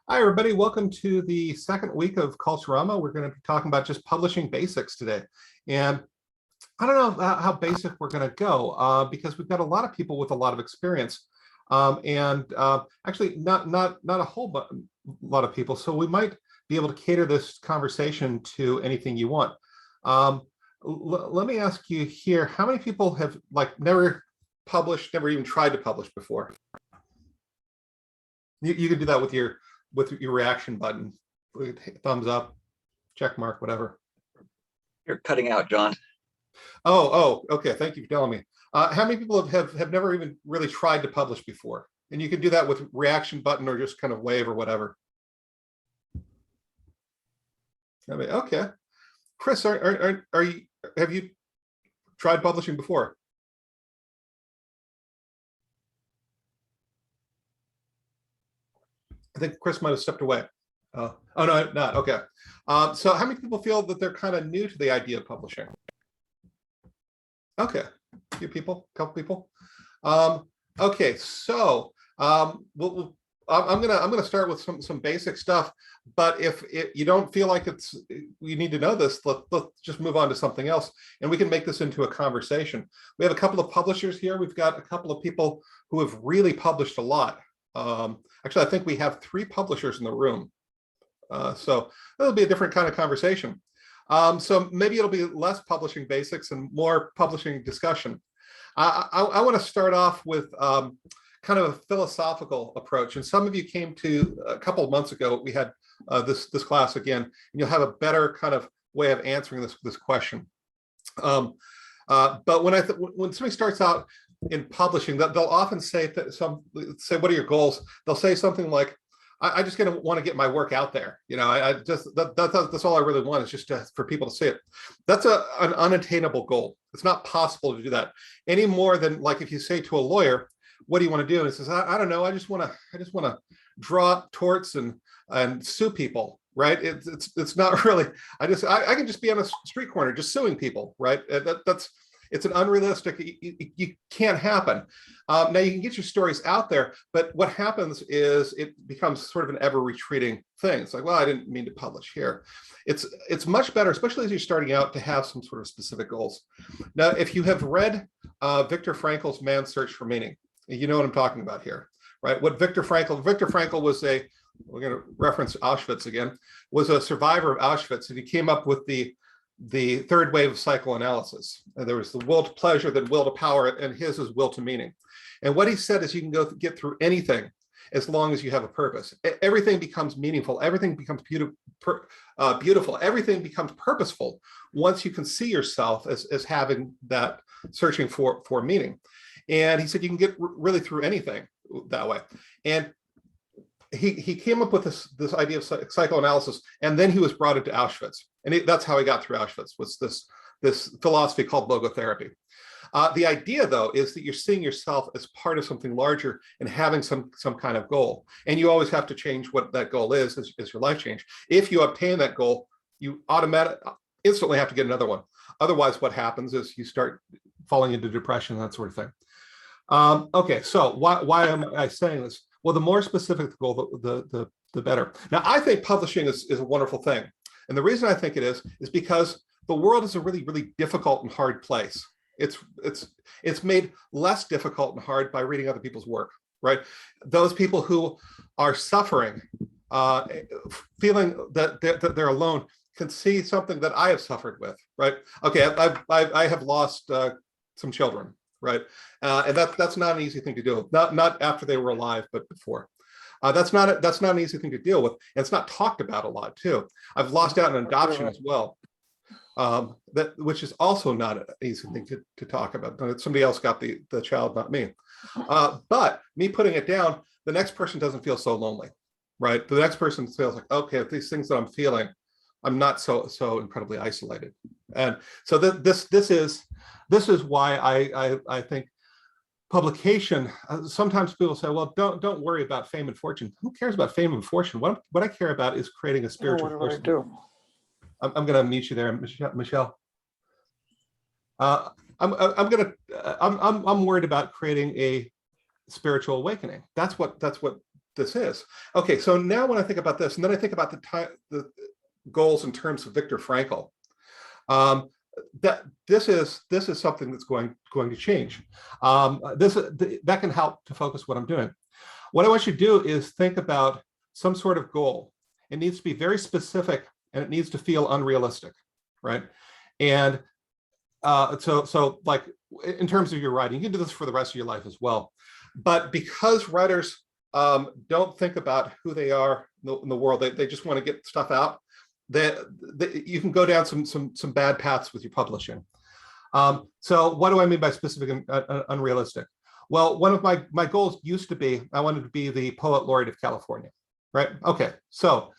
Hi, everybody. Welcome to the second week of Culturama. We're going to be talking about just publishing basics today. And I don't know how basic we're going to go because we've got a lot of people with a lot of experience actually not a whole lot of people. So we might be able to cater this conversation to anything you want. Let me ask you here, how many people have never published, never even tried to publish before? You can do that with your reaction button, thumbs up, check mark, whatever. You're cutting out, John. Oh, okay. Thank you for telling me. How many people have never even really tried to publish before? And you can do that with reaction button or just kind of wave or whatever. Okay. Chris, have you tried publishing before? I think Chris might have stepped away. Oh no, not okay. So how many people feel that they're kind of new to the idea of publishing? Okay, a few people, a couple people. Okay, so I'm gonna start with some basic stuff. But if you don't feel like you need to know this, let's just move on to something else, and we can make this into a conversation. We have a couple of publishers here. We've got a couple of people who have really published a lot. Actually, I think we have 3 publishers in the room. So it'll be a different kind of conversation. So maybe it'll be less publishing basics and more publishing discussion. I want to start off with kind of a philosophical approach. And some of you came to a couple of months ago, we had this class again, and you'll have a better kind of way of answering this question. But when somebody starts out in publishing, they'll often say what are your goals? They'll say something like, I just want to get my work out there. You know, that's all I really want, is just for people to see it. That's an unattainable goal. It's not possible to do that any more than, like, if you say to a lawyer, what do you want to do? And he says, I don't know. I just want to draw up torts and sue people. Right? It's not really. I can just be on a street corner just suing people. Right? It's an unrealistic. You can't happen. Now you can get your stories out there, but what happens is it becomes sort of an ever retreating thing. It's like, well, I didn't mean to publish here. It's much better, especially as you're starting out, to have some sort of specific goals. Now, if you have read Viktor Frankl's Man's Search for Meaning, you know what I'm talking about here, right? What Viktor Frankl was we're going to reference Auschwitz again, was a survivor of Auschwitz, and he came up with the third wave of psychoanalysis. And there was the will to pleasure, then will to power, and his is will to meaning. And what he said is you can get through anything as long as you have a purpose. Everything becomes meaningful. Everything becomes beautiful. Everything becomes purposeful once you can see yourself as having that searching for meaning. And he said you can get really through anything that way. And he came up with this idea of psychoanalysis, and then he was brought into Auschwitz, and that's how he got through Auschwitz, was this philosophy called logotherapy. The idea, though, is that you're seeing yourself as part of something larger and having some kind of goal, and you always have to change what that goal is as your life change. If you obtain that goal, you instantly have to get another one. Otherwise, what happens is you start falling into depression, that sort of thing. Okay, so why am I saying this? Well, the more specific the goal, the better. Now, I think publishing is a wonderful thing. And the reason I think it is because the world is a really, really difficult and hard place. It's made less difficult and hard by reading other people's work, right? Those people who are suffering, feeling that they're alone, can see something that I have suffered with, right? Okay, I have lost some children. Right, and that's not an easy thing to deal with. Not after they were alive, but before. That's not an easy thing to deal with, and it's not talked about a lot too. I've lost out on adoption as well, which is also not an easy thing to talk about. Somebody else got the child, not me. But me putting it down, the next person doesn't feel so lonely, right? The next person feels like, okay, these things that I'm feeling, I'm not so incredibly isolated. And so this is why I think publication. Sometimes people say, well, don't worry about fame and fortune. Who cares about fame and fortune? What I care about is creating a spiritual person. I'm going to mute you there, Michelle. I'm worried about creating a spiritual awakening. That's what this is. Okay, so now when I think about this, and then I think about the goals in terms of Viktor Frankl, that this is something that's going to change. That can help to focus what I'm doing. What I want you to do is think about some sort of goal. It needs to be very specific and it needs to feel unrealistic, right? And so like in terms of your writing, you can do this for the rest of your life as well. But because writers don't think about who they are in the world, they just want to get stuff out, you can go down some bad paths with your publishing. So what do I mean by specific and unrealistic? Well, one of my goals used to be, I wanted to be the poet laureate of California, right? Okay, so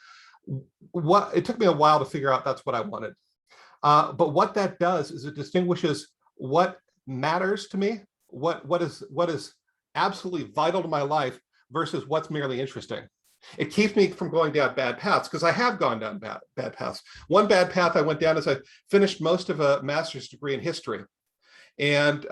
it took me a while to figure out that's what I wanted. But what that does is it distinguishes what matters to me, what is absolutely vital to my life versus what's merely interesting. It keeps me from going down bad paths, because I have gone down bad paths. One bad path I went down is I finished most of a master's degree in history. And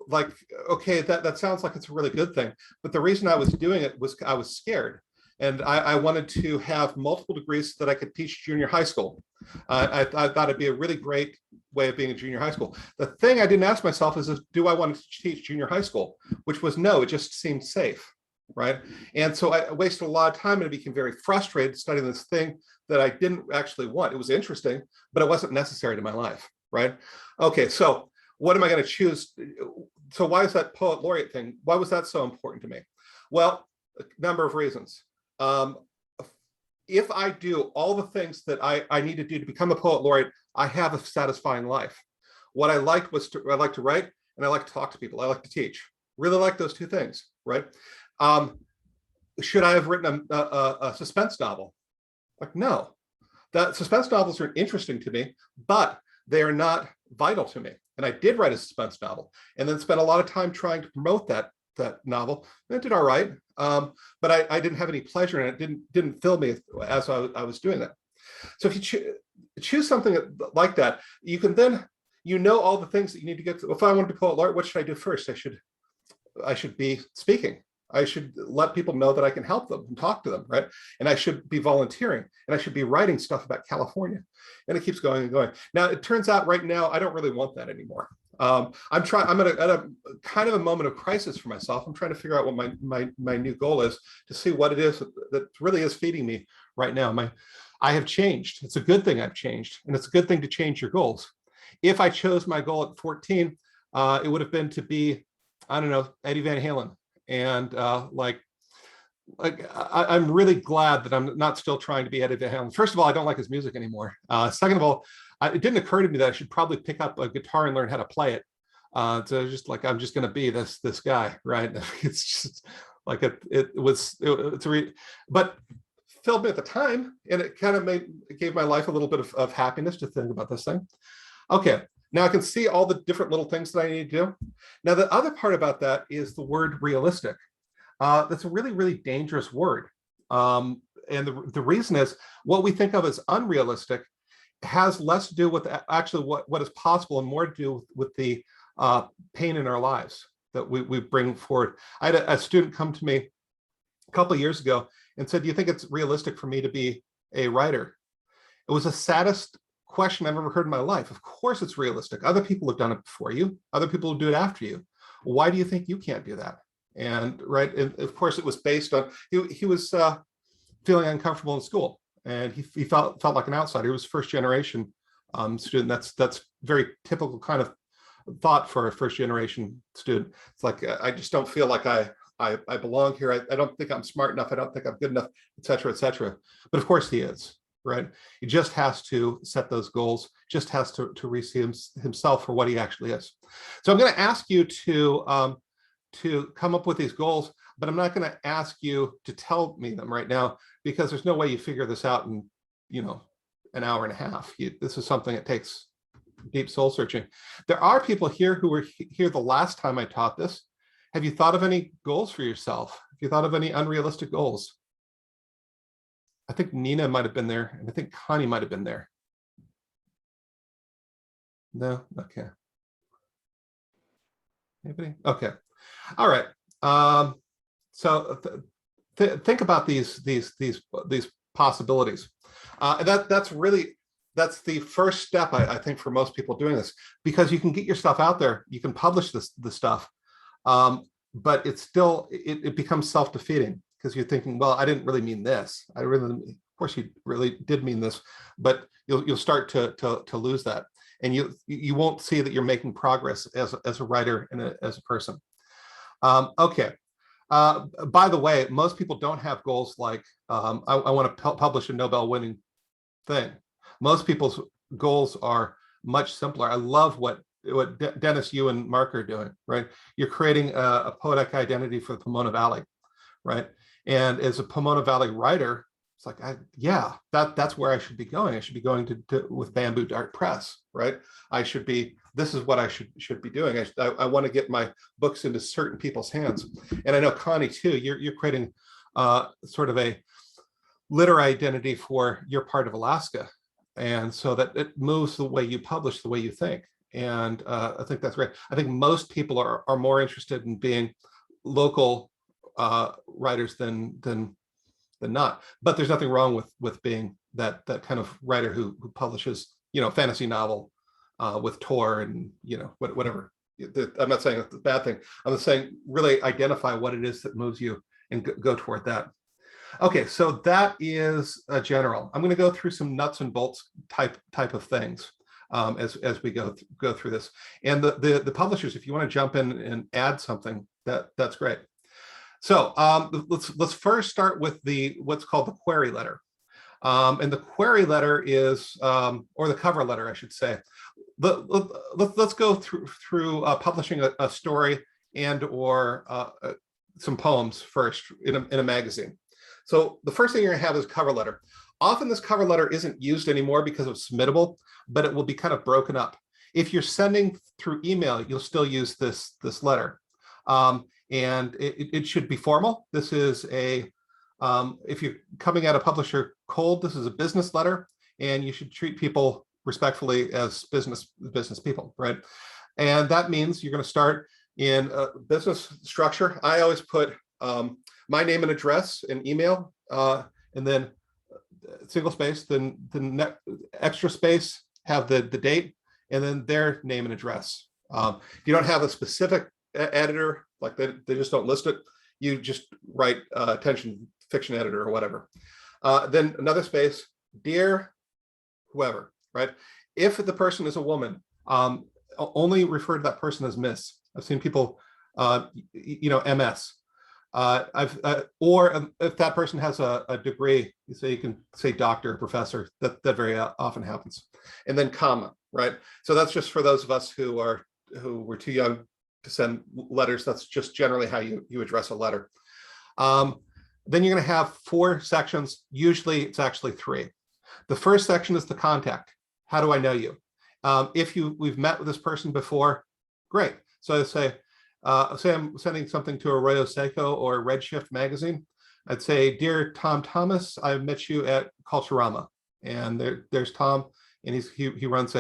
like, okay, that sounds like it's a really good thing. But the reason I was doing it was I was scared. And I wanted to have multiple degrees so that I could teach junior high school. I thought it'd be a really great way of being a junior high school. The thing I didn't ask myself is do I want to teach junior high school? Which was no, it just seemed safe, right? And so I wasted a lot of time and I became very frustrated studying this thing that I didn't actually want. It was interesting, but it wasn't necessary to my life, right? Okay, so what am I going to choose? So why is that poet laureate thing? Why was that so important to me? Well, a number of reasons. If I do all the things that I need to do to become a poet laureate, I have a satisfying life. What I liked was I like to write and I like to talk to people. I like to teach. Really like those two things, right? Should I have written a suspense novel? Like, no. That suspense novels are interesting to me, but they are not vital to me. And I did write a suspense novel and then spent a lot of time trying to promote that novel. And it did all right, but I didn't have any pleasure in it. Didn't fill me as I was doing that. So if you choose something like that, you can then, all the things that you need to get to. If I want to be poet laureate, what should I do first? I should be speaking. I should let people know that I can help them and talk to them, right? And I should be volunteering and I should be writing stuff about California. And it keeps going and going. Now, it turns out right now, I don't really want that anymore. I'm at a kind of a moment of crisis for myself. I'm trying to figure out what my new goal is, to see what it is that really is feeding me right now. I have changed. It's a good thing I've changed, and it's a good thing to change your goals. If I chose my goal at 14, it would have been to be, I don't know, Eddie Van Halen. And I'm really glad that I'm not still trying to be Eddie Van Halen. First of all, I don't like his music anymore. Second of all, it didn't occur to me that I should probably pick up a guitar and learn how to play it. So just like, I'm just going to be this guy, right? It's just like but filled me at the time, and it kind of gave my life a little bit of happiness to think about this thing. Okay, now I can see all the different little things that I need to do. Now, the other part about that is the word realistic. That's a really, really dangerous word. And the reason is what we think of as unrealistic has less to do with actually what is possible and more to do with the pain in our lives that we bring forward. I had a student come to me a couple of years ago and said, do you think it's realistic for me to be a writer? It was the saddest question I've ever heard in my life. Of course it's realistic. Other people have done it before you. Other people will do it after you. Why do you think you can't do that? And right, and of course it was based on, he was feeling uncomfortable in school, and he felt like an outsider. He was first generation student. That's very typical kind of thought for a first generation student. It's like, I just don't feel like I belong here. I don't think I'm smart enough. I don't think I'm good enough, et cetera, et cetera. But of course he is, right? He just has to set those goals, just has to see himself for what he actually is. So I'm going to ask you to come up with these goals, but I'm not going to ask you to tell me them right now, because there's no way you figure this out in, an hour and a half. This is something that takes deep soul searching. There are people here who were here the last time I taught this. Have you thought of any goals for yourself? Have you thought of any unrealistic goals? I think Nina might have been there, and I think Connie might have been there. No? Okay. Anybody? Okay. All right. So think about these possibilities. And that's the first step, I think, for most people doing this, because you can get your stuff out there, you can publish the stuff, but it's still, it becomes self-defeating because you're thinking, well, I didn't really mean this. Of course you really did mean this, but you'll start to lose that. And you won't see that you're making progress as a writer and as a person. Okay. By the way, most people don't have goals like, I want to publish a Nobel-winning thing. Most people's goals are much simpler. I love what Dennis, you and Mark are doing, right? You're creating a poetic identity for the Pomona Valley, right? And as a Pomona Valley writer, it's like, that's where I should be going. I should be going to with Bamboo Dart Press, right? This is what I should be doing. I want to get my books into certain people's hands. And I know, Connie, too, you're creating sort of a liter identity for your part of Alaska. And so that it moves the way you publish, the way you think. And I think that's great. I think most people are more interested in being local writers than not. But there's nothing wrong with being that kind of writer who publishes, fantasy novel with Tor and whatever. I'm not saying it's a bad thing. I'm just saying really identify what it is that moves you and go toward that. Okay, so that is a general. I'm going to go through some nuts and bolts type of things as we go through this. And the publishers, if you want to jump in and add something, that's great. So let's first start with what's called the query letter. And the query letter is, or the cover letter, I should say. Let's go through publishing a story and or some poems first in a magazine. So the first thing you're gonna have is cover letter. Often this cover letter isn't used anymore because of Submittable, but it will be kind of broken up. If you're sending through email, you'll still use this letter. And it should be formal. This is if you're coming at a publisher cold, this is a business letter, and you should treat people respectfully as business people, right? And that means you're going to start in a business structure. I always put my name and address and email, and then single space, then the extra space, have the date, and then their name and address. If you don't have a specific editor, like they just don't list it, you just write attention fiction editor or whatever. Then another space, dear whoever, right? If the person is a woman, only refer to that person as Miss. I've seen people, MS. Or if that person has a degree, you can say doctor, professor. That very often happens. And then comma, right? So that's just for those of us who were too young to send letters. That's just generally how you address a letter. Then you're going to have 4 sections. Usually it's actually 3. The first section is the contact. How do I know you? If we've met with this person before, great. So I say I'm sending something to Arroyo Seco or Redshift magazine. I'd say, dear Tom Thomas, I met you at Culturama, and there's Tom, and he runs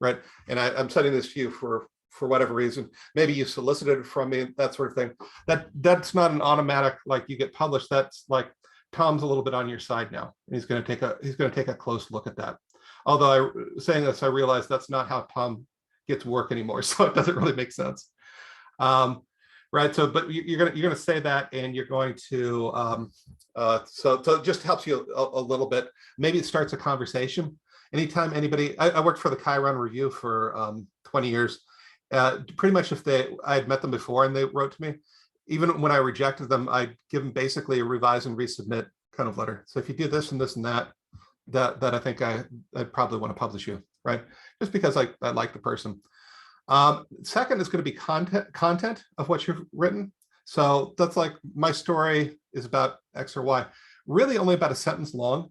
right. And I'm sending this to you for whatever reason. Maybe you solicited it from me, that sort of thing. That's not an automatic like you get published. That's like Tom's a little bit on your side now, and he's going to take a close look at that. Although saying this, I realize that's not how Tom gets work anymore, so it doesn't really make sense. Right. So, but you're gonna say that, and you're going to so it just helps you a little bit. Maybe it starts a conversation. Anytime anybody, I worked for the Chiron Review for 20 years. Pretty much if I had met them before and they wrote to me, even when I rejected them, I'd give them basically a revise and resubmit kind of letter. So if you do this and this and that I think I'd probably want to publish you, right? Just because I like the person. Second is going to be content of what you've written. So that's like, my story is about X or Y, really only about a sentence long.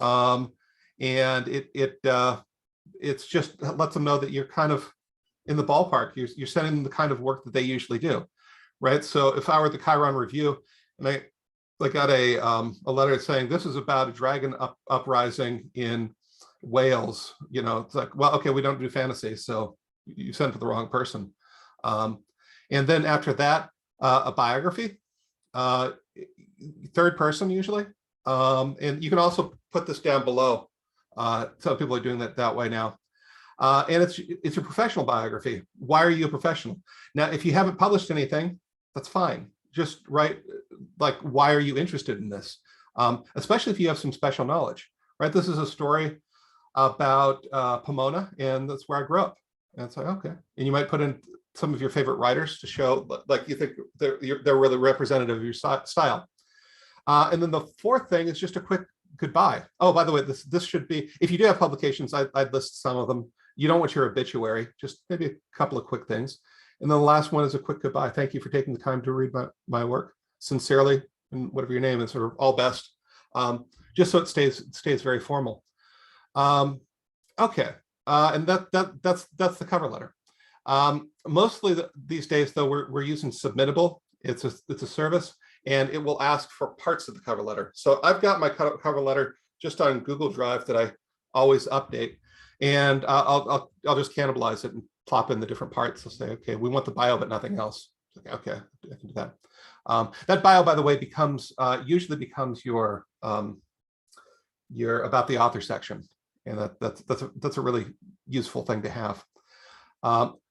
And it's just lets them know that you're kind of in the ballpark. You're sending them the kind of work that they usually do, right? So if I were at the Chiron Review and I got a letter saying this is about a dragon uprising in Wales, it's like, well, okay, we don't do fantasy, so you sent it to the wrong person. And then after that, a biography. third person usually. And you can also put this down below. Some people are doing that way now. And it's your professional biography. Why are you a professional? Now, if you haven't published anything, that's fine. Just write, like, why are you interested in this? Especially if you have some special knowledge, right? This is a story about Pomona, and that's where I grew up. And it's like, okay. And you might put in some of your favorite writers to show, like, you think they're really representative of your style. And then the fourth thing is just a quick goodbye. Oh, by the way, this should be, if you do have publications, I'd list some of them. You don't want your obituary, just maybe a couple of quick things. And then the last one is a quick goodbye. Thank you for taking the time to read my work. Sincerely, and whatever your name is, or all best. Just so it stays very formal. Okay, and that's the cover letter. Mostly these days, though, we're using Submittable. It's a service, and it will ask for parts of the cover letter. So I've got my cover letter just on Google Drive that I always update, and I'll just cannibalize it and plop in the different parts. I'll say, okay, we want the bio, but nothing else. Okay, I can do that. That bio, by the way, usually becomes your about the author section, and that's a really useful thing to have.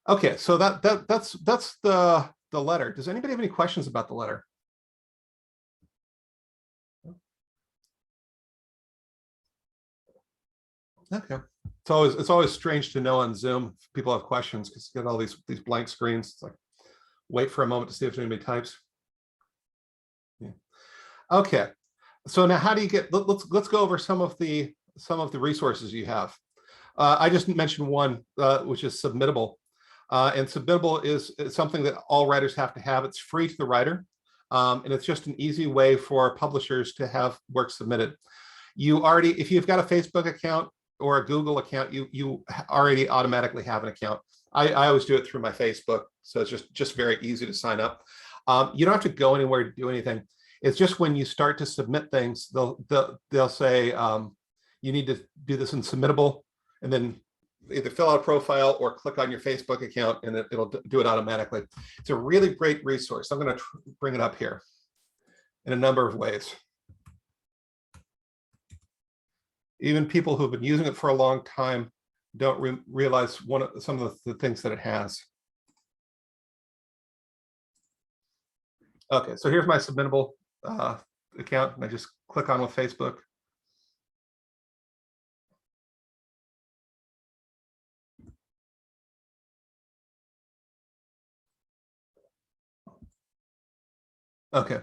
Okay, so that's the letter. Does anybody have any questions about the letter? Okay, it's always strange to know on Zoom if people have questions, because you get all these blank screens. It's like, wait for a moment to see if anybody types. Yeah. Okay, so now how do you get? Let's go over some of the resources you have. I just mentioned one, which is Submittable, and Submittable is something that all writers have to have. It's free to the writer, and it's just an easy way for publishers to have work submitted. If you've got a Facebook account or a Google account, you already automatically have an account. I always do it through my Facebook, so it's just very easy to sign up. You don't have to go anywhere to do anything. It's just when you start to submit things, they'll say you need to do this in Submittable, and then either fill out a profile or click on your Facebook account, and it'll do it automatically. It's a really great resource. I'm going to bring it up here in a number of ways. Even people who've been using it for a long time don't realize some of the things that it has. Okay, so here's my Submittable account, and I just click on with Facebook. Okay,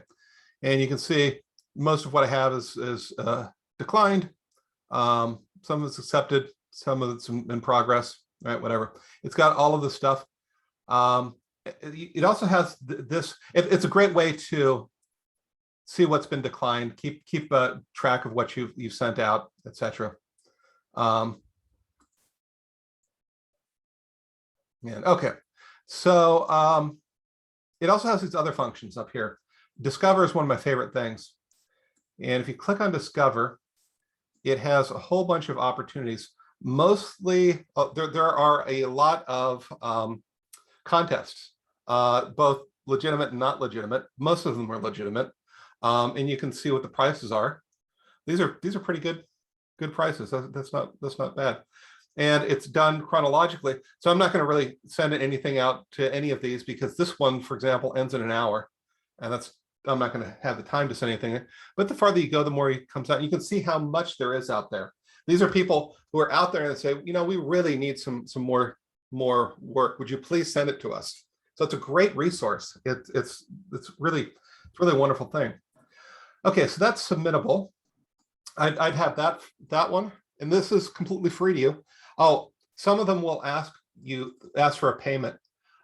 and you can see most of what I have is declined. Some of it's accepted, some of it's in progress, right? Whatever. It's got all of the stuff. It also has this. It's a great way to see what's been declined, keep track of what you've sent out, etc. And okay, so it also has these other functions up here. Discover is one of my favorite things, and if you click on Discover, it has a whole bunch of opportunities. Mostly, there are a lot of contests, both legitimate and not legitimate. Most of them are legitimate, and you can see what the prices are. These are pretty good prices. That's not bad, and it's done chronologically. So I'm not going to really send anything out to any of these, because this one, for example, ends in an hour, and I'm not going to have the time to send anything. But the farther you go, the more it comes out. You can see how much there is out there. These are people who are out there and say, you know, we really need some more work. Would you please send it to us? So it's a great resource. It's really a wonderful thing. Okay, so that's Submittable. I'd have that one, and this is completely free to you. Oh, some of them will ask for a payment.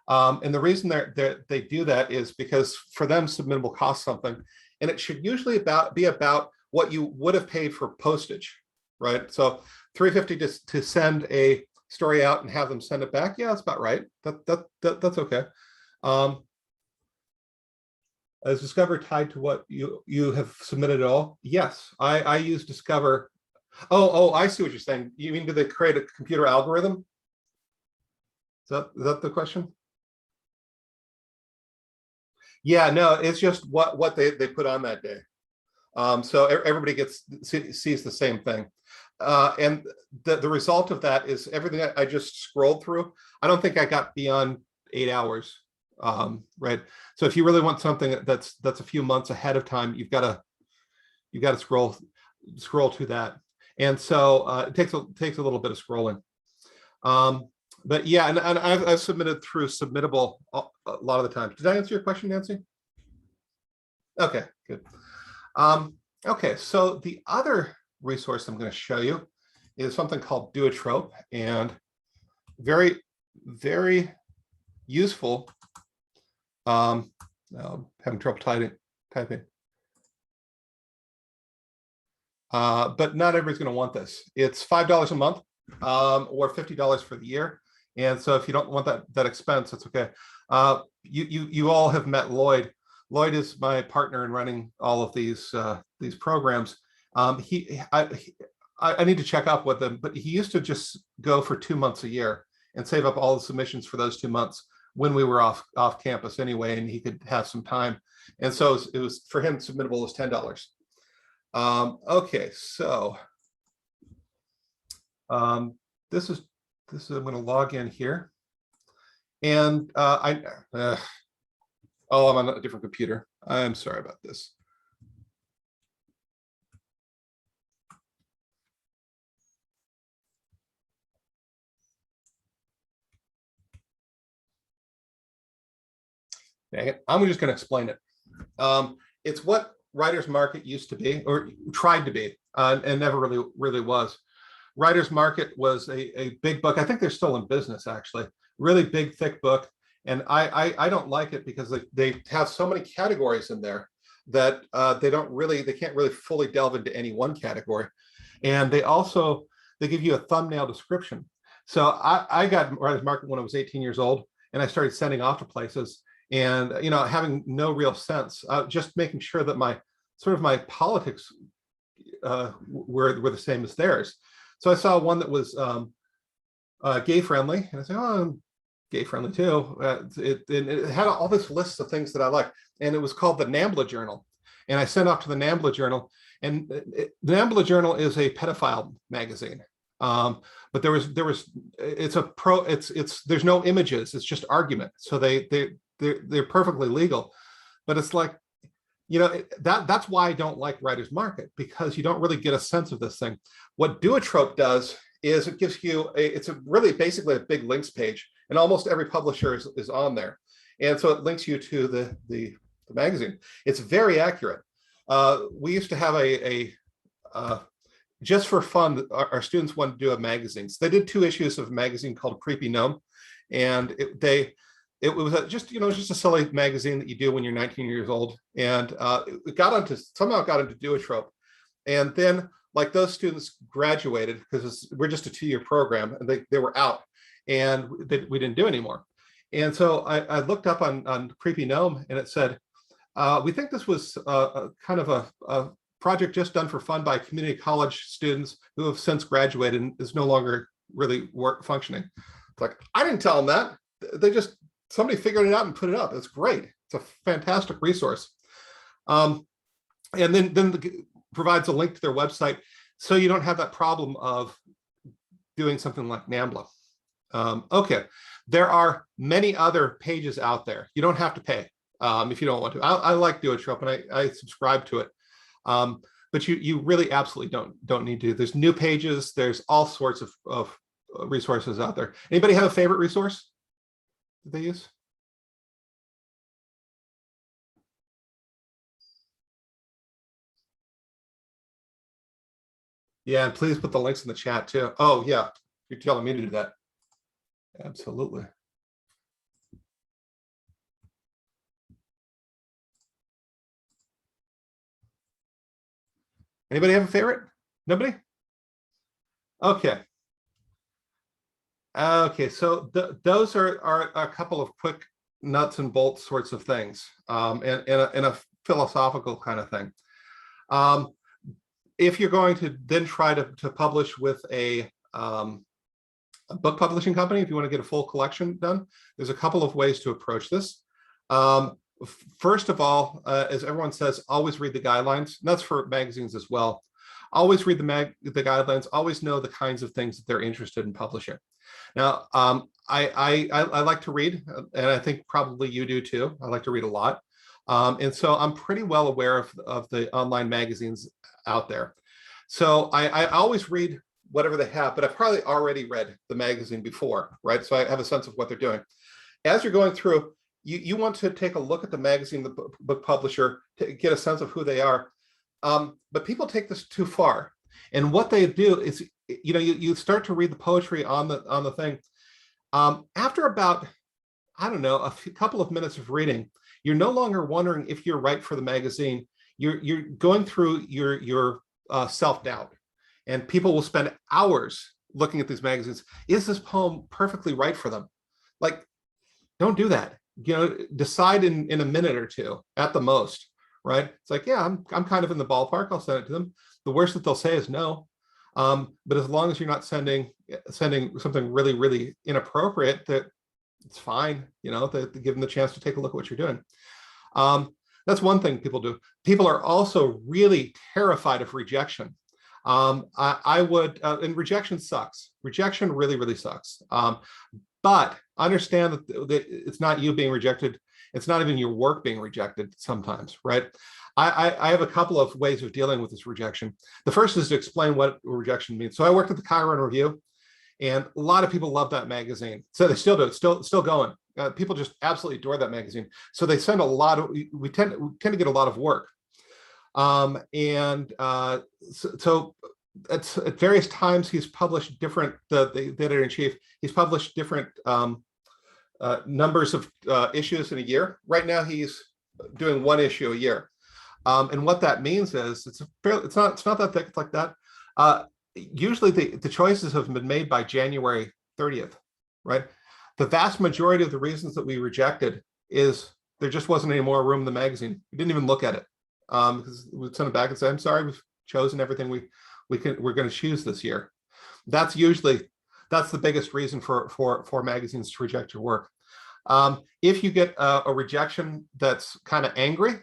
And the reason they do that is because for them, Submittable costs something, and it should usually be about what you would have paid for postage, right? So $3.50 to send a story out and have them send it back. Yeah, that's about right. That's okay. Is Discover tied to what you have submitted at all? Yes, I use Discover. Oh, I see what you're saying. You mean, do they create a computer algorithm? Is that the question? Yeah, no, it's just what they put on that day. So everybody sees the same thing. And the result of that is everything I just scrolled through. I don't think I got beyond 8 hours, right? So if you really want something that's a few months ahead of time, you've got to scroll to that. And so it takes a little bit of scrolling. But yeah, and I've submitted through Submittable a lot of the time. Did I answer your question, Nancy? Okay, good. Okay, so the other resource I'm going to show you is something called Duotrope, and very, very useful. Having trouble typing. But not everybody's going to want this. It's $5 a month, or $50 for the year. And so if you don't want that expense, it's okay. You all have met Lloyd. Lloyd is my partner in running all of these programs. I need to check up with him, but he used to just go for 2 months a year and save up all the submissions for those 2 months when we were off campus anyway, and he could have some time. And so it was for him, Submittable was $10. Okay, so this is I'm going to log in here, and I'm on a different computer. I'm sorry about this. Dang it. I'm just going to explain it. It's what Writer's Market used to be, or tried to be, and never really was. Writer's Market was a big book. I think they're still in business, actually. Really big, thick book. And I don't like it because they have so many categories in there that they can't really fully delve into any one category. And they give you a thumbnail description. So I got Writer's Market when I was 18 years old, and I started sending off to places, and having no real sense, just making sure that my politics were the same as theirs. So I saw one that was gay friendly, and I said, "Oh, I'm gay friendly too." It had all this list of things that I liked, and it was called the NAMBLA Journal. And I sent off to the NAMBLA Journal, and the NAMBLA Journal is a pedophile magazine. But there's no images; it's just argument. So they're perfectly legal, but it's like, that's why I don't like Writer's Market, because you don't really get a sense of this thing. What Duotrope does is it gives you really basically a big links page, and almost every publisher is on there. And so it links you to the magazine. It's very accurate. We used to have just for fun, our students wanted to do a magazine. So they did 2 issues of a magazine called Creepy Gnome, and it was just a silly magazine that you do when you're 19 years old. And it somehow got into Duotrope. And then, like, those students graduated because we're just a 2-year program, and they were out, and we didn't do anymore. And so I looked up on Creepy Gnome, and it said, we think this was kind of a project just done for fun by community college students who have since graduated and is no longer really functioning. It's like, I didn't tell them that. Somebody figured it out and put it up. It's great. It's a fantastic resource. And then provides a link to their website, so you don't have that problem of doing something like NAMBLA. Okay, there are many other pages out there. You don't have to pay if you don't want to. I like Duotrope, and I subscribe to it. But you really absolutely don't need to. There's new pages. There's all sorts of resources out there. Anybody have a favorite resource that they use? Yeah, and please put the links in the chat too. Oh yeah, you're telling me to do that. Absolutely. Anybody have a favorite? Nobody? Okay. Okay, so those are a couple of quick nuts and bolts sorts of things, and a philosophical kind of thing. If you're going to then try to publish with a book publishing company, if you want to get a full collection done, there's a couple of ways to approach this. First of all, as everyone says, always read the guidelines. And that's for magazines as well. Always read the guidelines. Always know the kinds of things that they're interested in publishing. Now, I like to read, and I think probably you do too. I like to read a lot. And so I'm pretty well aware of the online magazines out there. So I always read whatever they have, but I've probably already read the magazine before, right? So I have a sense of what they're doing. As you're going through, you want to take a look at the magazine, the book publisher, to get a sense of who they are. But people take this too far. And what they do is, you start to read the poetry on the thing. After about, I don't know, couple of minutes of reading, you're no longer wondering if you're right for the magazine. You're going through your self-doubt, and people will spend hours looking at these magazines. Is this poem perfectly right for them? Like, don't do that. Decide in a minute or two at the most, right? It's like, yeah, I'm kind of in the ballpark. I'll send it to them. The worst that they'll say is no. But as long as you're not sending something really, really inappropriate, that it's fine. They give them the chance to take a look at what you're doing. That's one thing people do. People are also really terrified of rejection. I would, and rejection sucks. Rejection really, really sucks. But understand that it's not you being rejected. It's not even your work being rejected sometimes, right? I have a couple of ways of dealing with this rejection. The first is to explain what rejection means. So I worked at the Chiron Review, and a lot of people love that magazine. So they still do. It's still going. People just absolutely adore that magazine. So they send a lot of, we tend to get a lot of work. So at various times he's published different, the editor-in-chief, he's published different numbers of issues in a year. Right now he's doing one issue a year. And what that means is it's not that thick, it's like that. Usually the choices have been made by January 30th, right? The vast majority of the reasons that we rejected is there just wasn't any more room in the magazine. We didn't even look at it, because we'd send it back and say, I'm sorry, we've chosen everything we're going to choose this year. That's the biggest reason for magazines to reject your work. If you get a rejection that's kind of angry,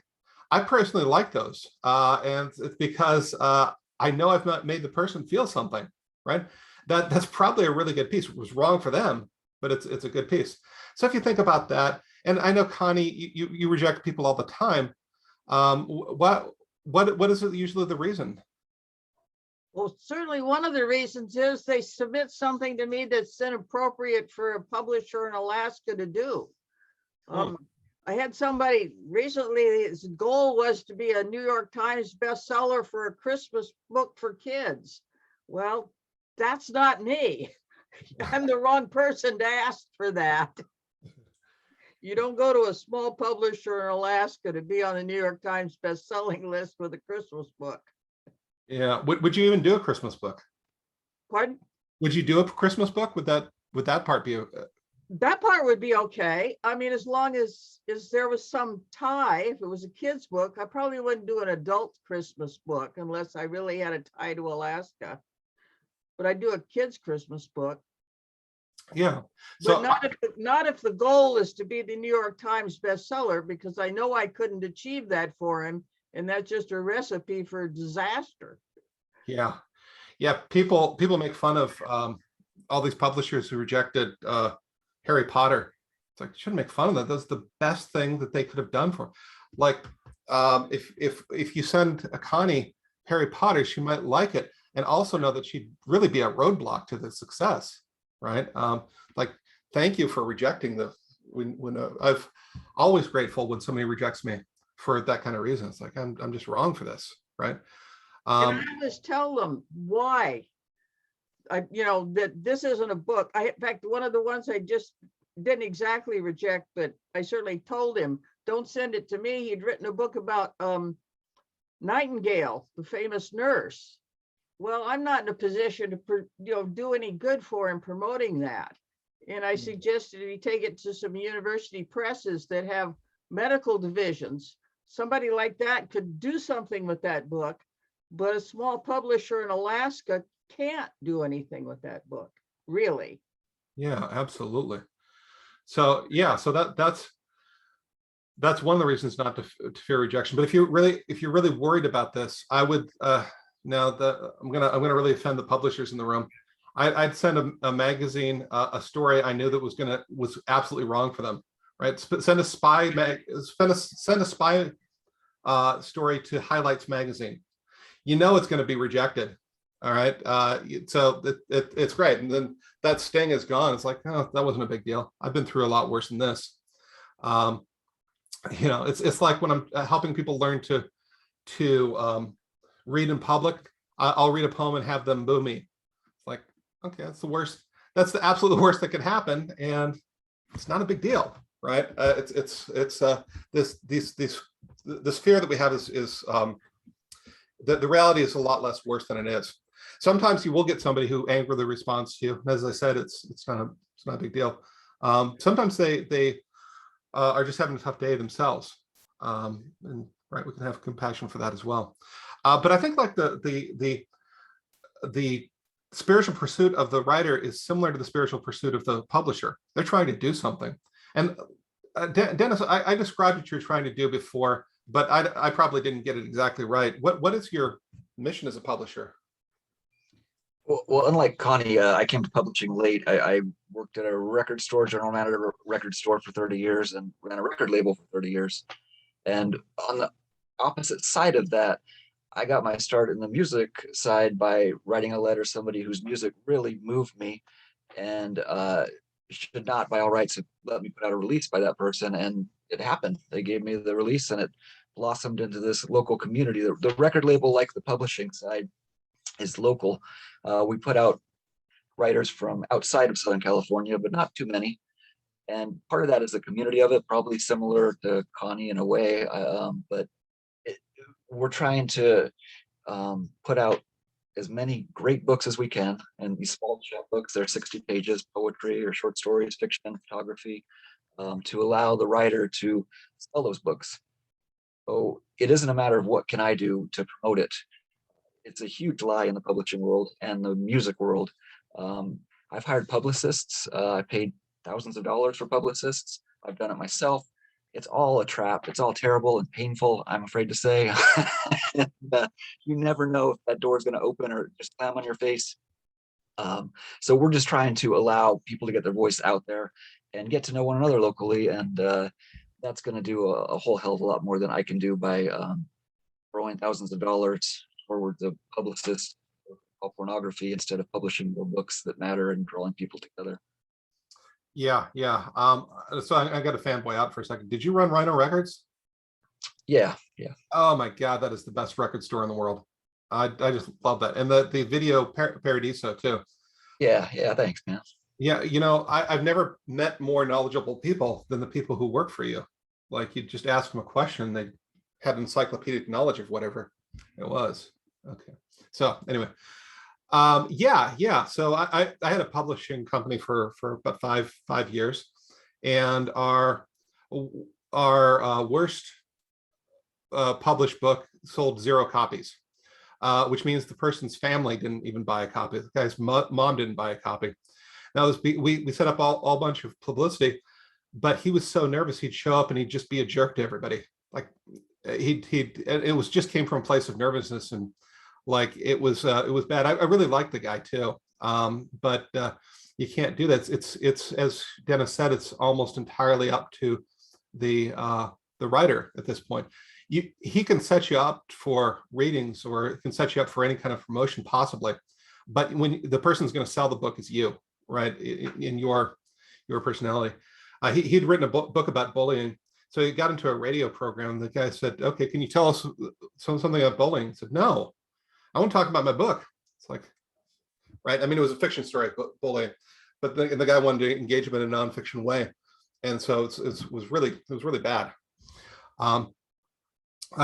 I personally like those, and it's because I know I've not made the person feel something, right? That's probably a really good piece. It was wrong for them, but it's a good piece. So if you think about that, and I know, Connie, you reject people all the time. What is usually the reason? Well, certainly one of the reasons is they submit something to me that's inappropriate for a publisher in Alaska to do. I had somebody recently, his goal was to be a New York Times bestseller for a Christmas book for kids. Well, that's not me. I'm the wrong person to ask for that. You don't go to a small publisher in Alaska to be on the New York Times best-selling list with a Christmas book. Yeah, would you even do a Christmas book? Pardon? Would you do a Christmas book? Would that part be? That part would be okay. I mean, as long as there was some tie. If it was a kid's book, I probably wouldn't do an adult Christmas book unless I really had a tie to Alaska. But I'd do a kid's Christmas book. Yeah. So But not if the goal is to be the New York Times bestseller, because I know I couldn't achieve that for him, and that's just a recipe for disaster. yeah, people make fun of all these publishers who rejected Harry Potter. It's like, you shouldn't make fun of that. That's the best thing that they could have done for him. Like, if you send a Connie Harry Potter, she might like it, and also know that she'd really be a roadblock to the success, right? Like, thank you for rejecting the. When I've always grateful when somebody rejects me for that kind of reason. It's like, I'm just wrong for this, right? And I always tell them why. That this isn't a book. In fact, one of the ones I just didn't exactly reject, but I certainly told him, don't send it to me. He'd written a book about Nightingale, the famous nurse. Well, I'm not in a position to do any good for him promoting that. And I suggested he take it to some university presses that have medical divisions. Somebody like that could do something with that book, but a small publisher in Alaska can't do anything with that book, really. Yeah, absolutely. So yeah, so that's that's one of the reasons not to fear rejection. But if you're really worried about this, I would now that I'm gonna really offend the publishers in the room. I'd send a magazine a story I knew that was absolutely wrong for them. Right? Send a spy story to Highlights magazine. You know it's going to be rejected. All right. So it's great. And then that sting is gone. It's like, oh, that wasn't a big deal. I've been through a lot worse than this. It's like when I'm helping people learn to read in public, I'll read a poem and have them boo me. It's like, okay, that's the worst. That's the absolute worst that could happen. And it's not a big deal, right? This fear that we have is the reality is a lot less worse than it is. Sometimes you will get somebody who angrily responds to you. As I said, it's not a big deal. Sometimes they are just having a tough day themselves, and right, we can have compassion for that as well. But I think like the spiritual pursuit of the writer is similar to the spiritual pursuit of the publisher. They're trying to do something. And Dennis, I described what you're trying to do before, but I probably didn't get it exactly right. What is your mission as a publisher? Well, unlike Connie, I came to publishing late. I worked at a record store, general manager of a record store for 30 years and ran a record label for 30 years. And on the opposite side of that, I got my start in the music side by writing a letter to somebody whose music really moved me and should not, by all rights, have let me put out a release by that person. And it happened. They gave me the release and it blossomed into this local community. The record label, like the publishing side, is local. We put out writers from outside of Southern California, but not too many. And part of that is the community of it, probably similar to Connie in a way. But we're trying to put out as many great books as we can. And these small chapbooks, they're 60 pages, poetry or short stories, fiction, photography, to allow the writer to sell those books. So it isn't a matter of what can I do to promote it. It's a huge lie in the publishing world and the music world. I've hired publicists. I paid thousands of dollars for publicists. I've done it myself. It's all a trap. It's all terrible and painful, I'm afraid to say. And, you never know if that door is going to open or just slam on your face. So we're just trying to allow people to get their voice out there and get to know one another locally. And that's going to do a whole hell of a lot more than I can do by throwing thousands of dollars towards a publicist of pornography instead of publishing more books that matter and drawing people together. Yeah. So I got a fanboy out for a second. Did you run Rhino Records? Yeah. Oh my God, that is the best record store in the world. I just love that. And the video Paradiso too. Yeah, thanks, man. Yeah, I've never met more knowledgeable people than the people who work for you. Like you just ask them a question, they had encyclopedic knowledge of whatever it was. Okay. So anyway, yeah. So I had a publishing company for about five years, and our worst published book sold 0 copies, which means the person's family didn't even buy a copy. The guy's mom didn't buy a copy. Now we set up all bunch of publicity, but he was so nervous he'd show up and he'd just be a jerk to everybody. Like it was just came from a place of nervousness, and like it was bad. I really liked the guy too, but you can't do that. It's as Dennis said, it's almost entirely up to the writer at this point. He can set you up for readings or can set you up for any kind of promotion possibly, but when the person's going to sell the book is you, right? In your personality. He'd written a book about bullying. So he got into a radio program. The guy said, okay, can you tell us something about bullying? He said, no, I want to talk about my book. It's like, right. I mean, it was a fiction story, bullying, but the guy wanted to engage him in a nonfiction way. And so it was really bad. I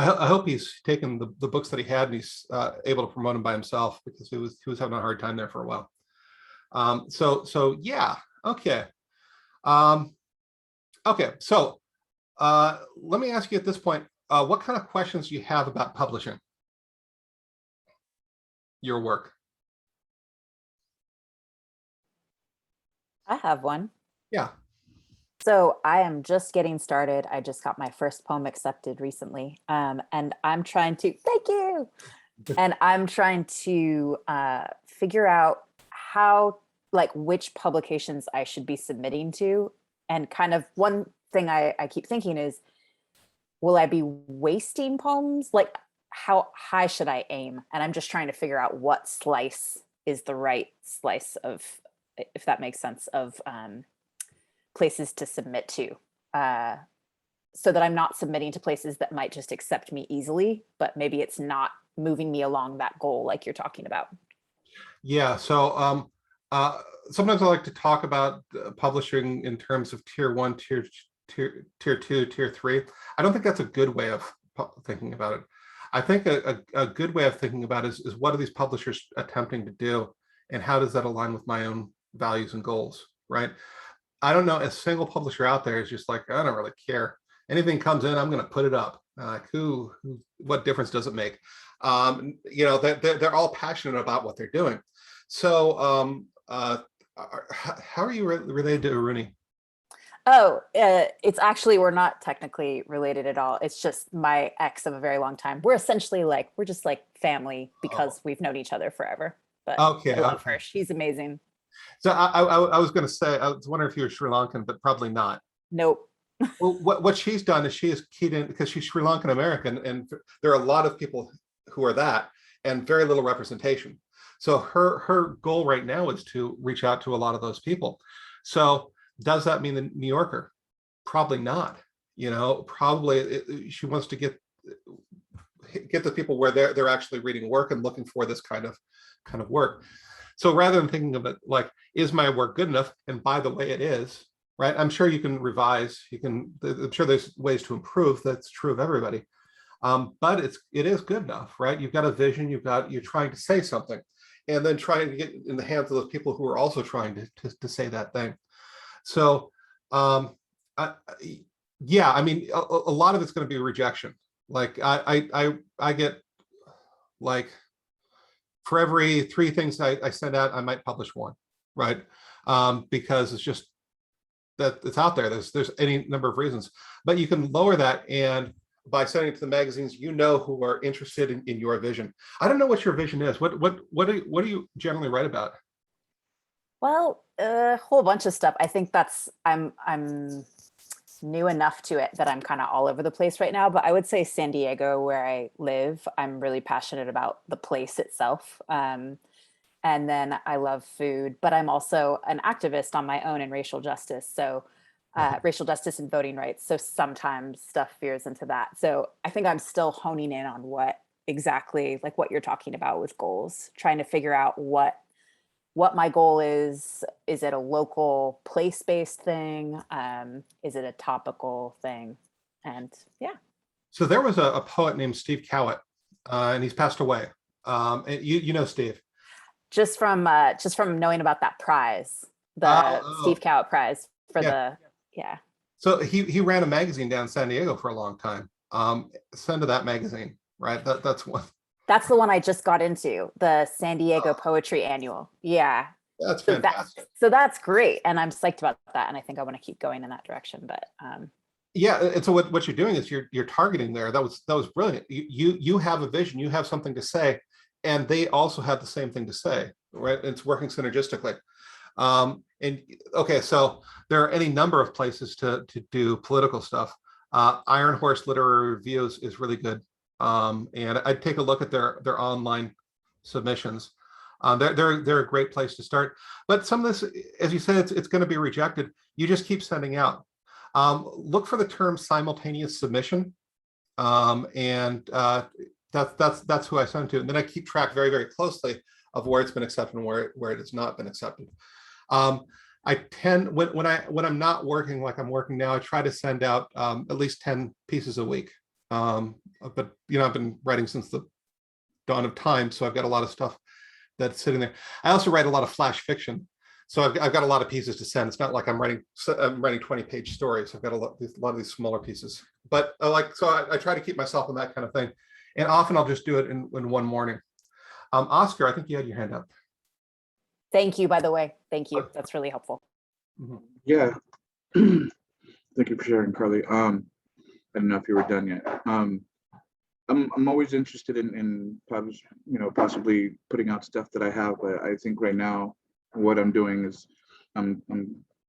hope he's taken the books that he had and he's able to promote them by himself, because he was having a hard time there for a while. So yeah, okay. Okay, so let me ask you at this point, what kind of questions do you have about publishing your work? I have one. Yeah. So I am just getting started. I just got my first poem accepted recently. And I'm trying to, thank you. And I'm trying to figure out how, like, which publications I should be submitting to. And kind of one thing I keep thinking is, will I be wasting poems? Like, how high should I aim? And I'm just trying to figure out what slice is the right slice of, if that makes sense, of places to submit to, so that I'm not submitting to places that might just accept me easily, but maybe it's not moving me along that goal like you're talking about. Yeah, so sometimes I like to talk about publishing in terms of tier 1, tier 2, tier 3. I don't think that's a good way of thinking about it. I think a good way of thinking about it is what are these publishers attempting to do, and how does that align with my own values and goals, right? I don't know a single publisher out there is just like, I don't really care. Anything comes in, I'm going to put it up. Like, what difference does it make? You know, they're all passionate about what they're doing. So how are you related to Rooney? Oh, it's actually, we're not technically related at all. It's just my ex of a very long time. We're essentially like, we're just like family because we've known each other forever. But Okay, I love okay. her. She's amazing. So I was going to say, I was wondering if you were Sri Lankan, but probably not. Nope. Well, what she's done is she has keyed in, because she's Sri Lankan American, and there are a lot of people who are that, and very little representation. So her goal right now is to reach out to a lot of those people. So does that mean the New Yorker? Probably not. You know, probably she wants to get the people where they're actually reading work and looking for this kind of work. So rather than thinking of it like, is my work good enough? And by the way, it is, right? I'm sure you can revise, I'm sure there's ways to improve. That's true of everybody. But it is good enough, right? You've got a vision, you're trying to say something, and then trying to get in the hands of those people who are also trying to say that thing. So yeah, I mean, a lot of it's going to be rejection. Like I get, like, for every 3 things I send out, I might publish 1, right? Because it's just that it's out there. There's any number of reasons, but you can lower that, and by sending it to the magazines, you know, who are interested in your vision. I don't know what your vision is. What do you generally write about? Well, a whole bunch of stuff. I think that's, I'm new enough to it that I'm kind of all over the place right now, but I would say San Diego, where I live, I'm really passionate about the place itself. And then I love food, but I'm also an activist on my own in racial justice. So racial justice and voting rights. So sometimes stuff veers into that. So I think I'm still honing in on what exactly, like what you're talking about with goals, trying to figure out what my goal is. Is it a local place-based thing? Is it a topical thing? And yeah. So there was a poet named Steve Cowett, and he's passed away. And you know Steve. Just from knowing about that prize, the Steve Cowett prize for yeah. So he ran a magazine down in San Diego for a long time. Send to that magazine, right? That's one. That's the one I just got into, the San Diego Poetry Annual. Yeah. That's fantastic. So that's great. And I'm psyched about that. And I think I want to keep going in that direction. But yeah, and so what you're doing is you're targeting there. That was brilliant. You have a vision, you have something to say, and they also have the same thing to say, right? It's working synergistically. And okay, so there are any number of places to do political stuff. Iron Horse Literary Review is really good. And I'd take a look at their online submissions. They're a great place to start. But some of this, as you said, it's going to be rejected. You just keep sending out. Look for the term simultaneous submission, and that's who I send to. And then I keep track very, very closely of where it's been accepted and where it has not been accepted. I tend, when I'm not working like I'm working now, I try to send out at least 10 pieces a week. But you know, I've been writing since the dawn of time, so I've got a lot of stuff that's sitting there. I also write a lot of flash fiction, so I've got a lot of pieces to send. It's not like I'm writing 20-page stories. I've got a lot of these smaller pieces, but I try to keep myself in that kind of thing, and often I'll just do it in one morning. Oscar, I think you had your hand up. thank you, by the way. Thank you. That's really helpful. Mhm. Yeah. Thank you for sharing, Carly. I don't know if you were done yet. I'm always interested in possibly putting out stuff that I have, but I think right now what I'm doing is I'm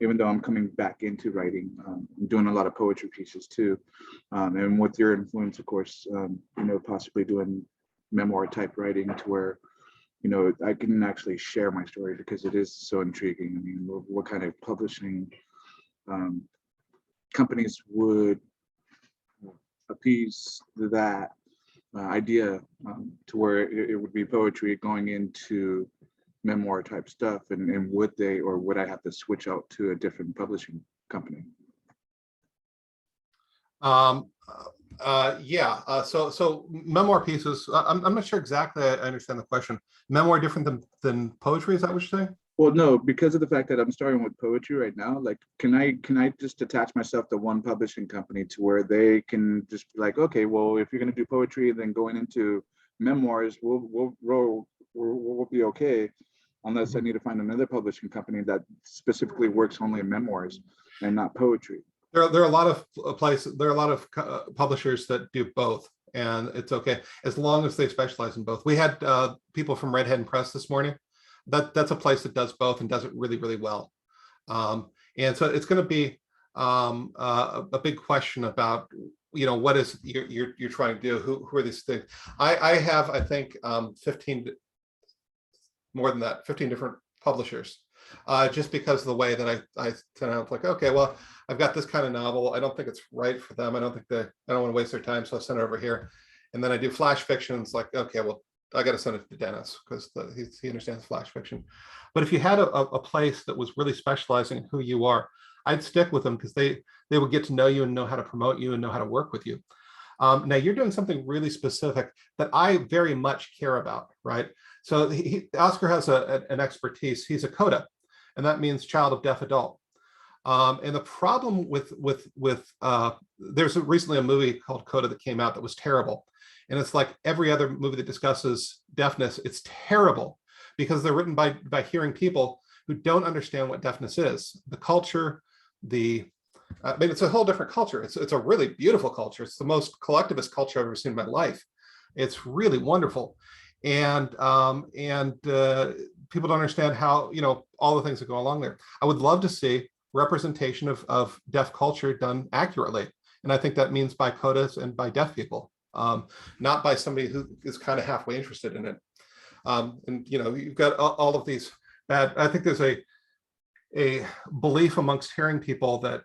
even though I'm coming back into writing, I'm doing a lot of poetry pieces too. And with your influence, of course, possibly doing memoir type writing to where, I can actually share my story because it is so intriguing. I mean, what kind of publishing companies would appease that idea to where it would be poetry going into memoir type stuff, and would they, or would I have to switch out to a different publishing company? Yeah. So memoir pieces. I'm not sure exactly. I understand the question. Memoir different than poetry. Is that what you're saying? Well, no, because of the fact that I'm starting with poetry right now, like, can I just attach myself to one publishing company to where they can just be like, okay, well, if you're going to do poetry, then going into memoirs, we'll be okay, unless I need to find another publishing company that specifically works only in memoirs and not poetry. There are a lot of places. There are a lot of publishers that do both, and it's okay as long as they specialize in both. We had people from Red Hen Press this morning. That's a place that does both and does it really, really well. And so it's going to be a big question about, what is you're trying to do? Who are these things? I have, I think, 15, more than that, 15 different publishers, just because of the way that I sent out, like, okay, well, I've got this kind of novel. I don't think it's right for them. I don't want to waste their time, so I send it over here. And then I do flash fiction. It's like, okay, well, I got to send it to Dennis because he understands flash fiction. But if you had a place that was really specializing in who you are, I'd stick with them because they would get to know you and know how to promote you and know how to work with you. Now you're doing something really specific that I very much care about, right? So Oscar has an expertise. He's a CODA, and that means child of deaf adult. And the problem with there's recently a movie called CODA that came out that was terrible. And it's like every other movie that discusses deafness, it's terrible because they're written by hearing people who don't understand what deafness is. The culture, it's a whole different culture. It's a really beautiful culture. It's the most collectivist culture I've ever seen in my life. It's really wonderful. And people don't understand how, all the things that go along there. I would love to see representation of deaf culture done accurately. And I think that means by CODAs and by deaf people. Not by somebody who is kind of halfway interested in it. And you've got all of these bad. I think there's a belief amongst hearing people that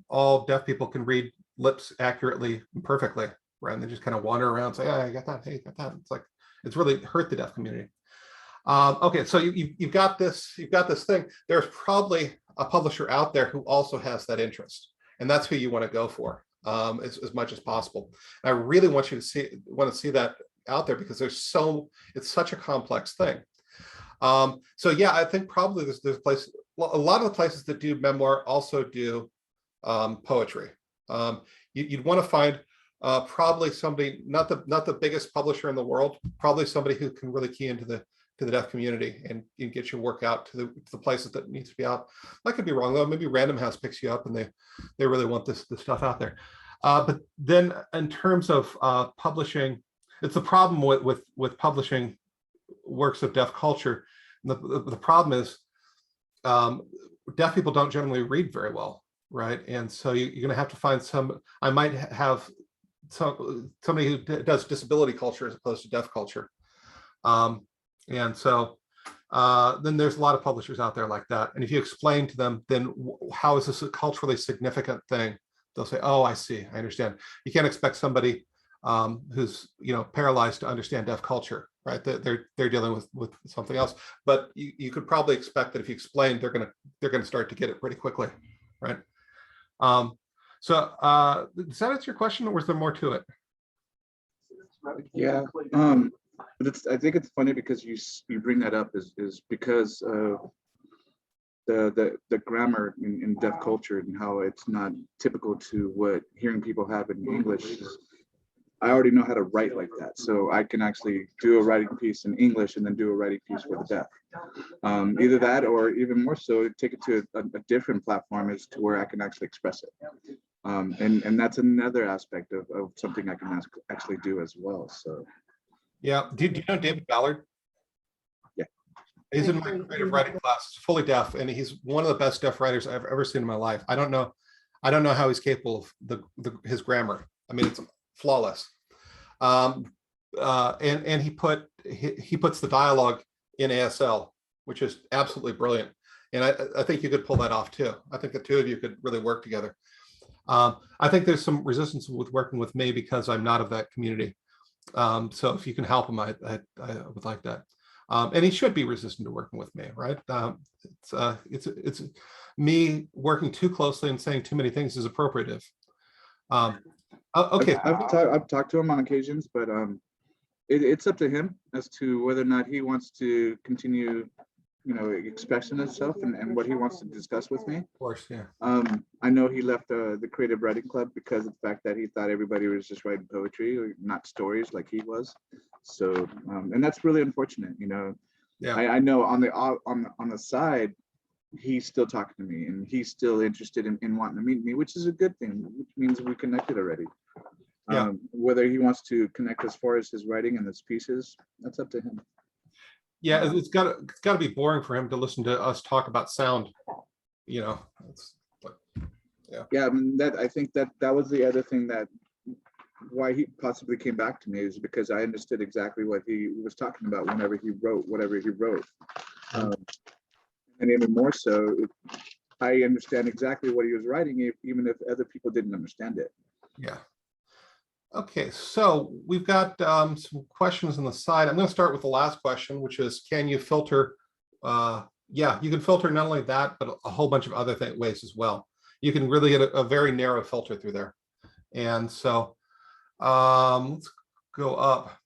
all deaf people can read lips accurately and perfectly, right? And they just kind of wander around and say, "Yeah, I got that. Hey, you got that." It's like it's really hurt the deaf community. Okay, so you've got this thing. There's probably a publisher out there who also has that interest, and that's who you want to go for. As much as possible. And I really want you to see that out there because it's such a complex thing. So yeah, I think probably there's a place. A lot of the places that do memoir also do poetry. You'd want to find probably somebody, not the biggest publisher in the world, probably somebody who can really key into the deaf community and get your work out to the places that needs to be out. I could be wrong though. Maybe Random House picks you up and they really want this stuff out there. But then in terms of publishing, it's the problem with publishing works of deaf culture. The problem is deaf people don't generally read very well, right? And so you're going to have to find I might have somebody who does disability culture as opposed to deaf culture. And so then there's a lot of publishers out there like that. And if you explain to them, then how is this a culturally significant thing? They'll say, oh, I see, I understand. You can't expect somebody who's paralyzed to understand deaf culture, right? They're dealing with something else. But you could probably expect that if you explain, they're gonna start to get it pretty quickly, right? So does that answer your question, or was there more to it? Yeah. But I think it's funny because you bring that up is because of the grammar in deaf culture and how it's not typical to what hearing people have in English. I already know how to write like that. So I can actually do a writing piece in English and then do a writing piece for the deaf. Either that, or even more so, take it to a different platform as to where I can actually express it. And that's another aspect of something I can actually do as well. So Yeah. Do you know David Ballard? Yeah. He's in my creative writing class. He's fully deaf, and he's one of the best deaf writers I've ever seen in my life. I don't know how he's capable of his grammar. I mean, it's flawless. And he puts the dialogue in ASL, which is absolutely brilliant. And I think you could pull that off too. I think the two of you could really work together. I think there's some resistance with working with me because I'm not of that community. So if you can help him, I would like that. And he should be resistant to working with me, right? It's me working too closely and saying too many things is appropriative. Okay. I've talked to him on occasions, but it's up to him as to whether or not he wants to continue, expressing himself and what he wants to discuss with me. Of course, yeah. I know he left the Creative Writing Club because of the fact that he thought everybody was just writing poetry or not stories like he was. So, and that's really unfortunate, Yeah. I know on the side, he's still talking to me and he's still interested in wanting to meet me, which is a good thing, which means we connected already. Yeah. Whether he wants to connect as far as his writing and his pieces, that's up to him. Yeah, it's got to be boring for him to listen to us talk about sound. It's like, yeah. I mean, I think that was the other thing that why he possibly came back to me is because I understood exactly what he was talking about whenever he wrote whatever he wrote. And even more so, I understand exactly what he was writing, even if other people didn't understand it. Yeah. Okay, so we've got some questions on the side. I'm going to start with the last question, which is, can you filter? Yeah, you can filter not only that, but a whole bunch of other ways as well. You can really get a very narrow filter through there. And so let's go up.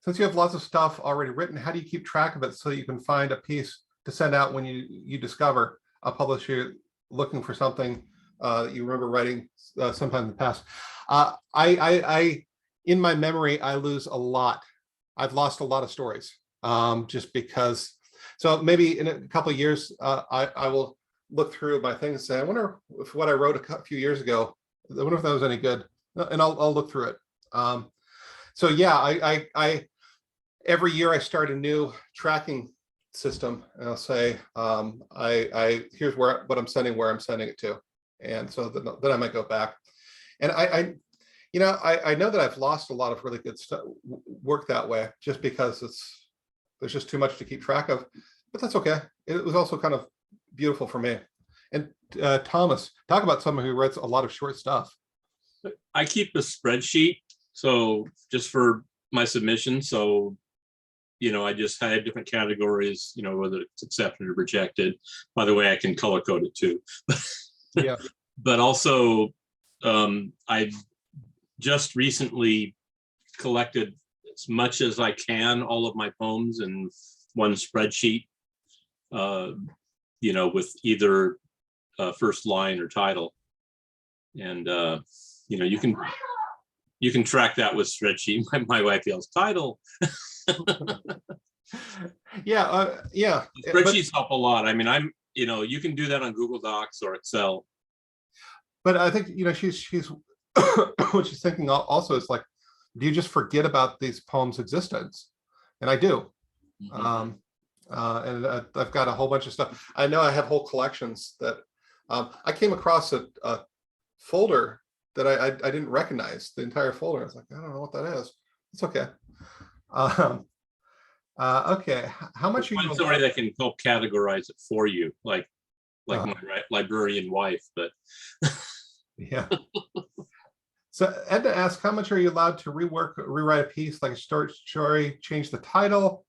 Since you have lots of stuff already written, how do you keep track of it so you can find a piece to send out when you discover a publisher looking for something that you remember writing sometime in the past? I in my memory, I lose a lot. I've lost a lot of stories just because. So maybe in a couple of years, I will look through my things and say, I wonder if what I wrote a few years ago, I wonder if that was any good, and I'll look through it. So yeah, I every year I start a new tracking system, and I'll say, here's what I'm sending, where I'm sending it to, and so then I might go back. And I know that I've lost a lot of really good stuff, work that way, just because there's just too much to keep track of, but that's okay. It was also kind of beautiful for me. And Thomas, talk about someone who writes a lot of short stuff. I keep a spreadsheet, so just for my submission. So, I just had different categories, whether it's accepted or rejected. By the way, I can color code it too. Yeah. But also, I've just recently collected as much as I can, all of my poems in one spreadsheet, with either first line or title. And, you can track that with spreadsheet. My wife yells title. Yeah. Spreadsheets help a lot. I mean, you can do that on Google Docs or Excel. But I think, she's what she's thinking also is like, do you just forget about these poems' existence? And I do. Mm-hmm. And I've got a whole bunch of stuff. I know I have whole collections that I came across a folder that I didn't recognize, the entire folder. I was like, I don't know what that is. It's okay. Okay, how much are you? Find somebody that can help categorize it for you, like my librarian wife, but yeah. So Edna asks, how much are you allowed to rewrite a piece like a story, change the title,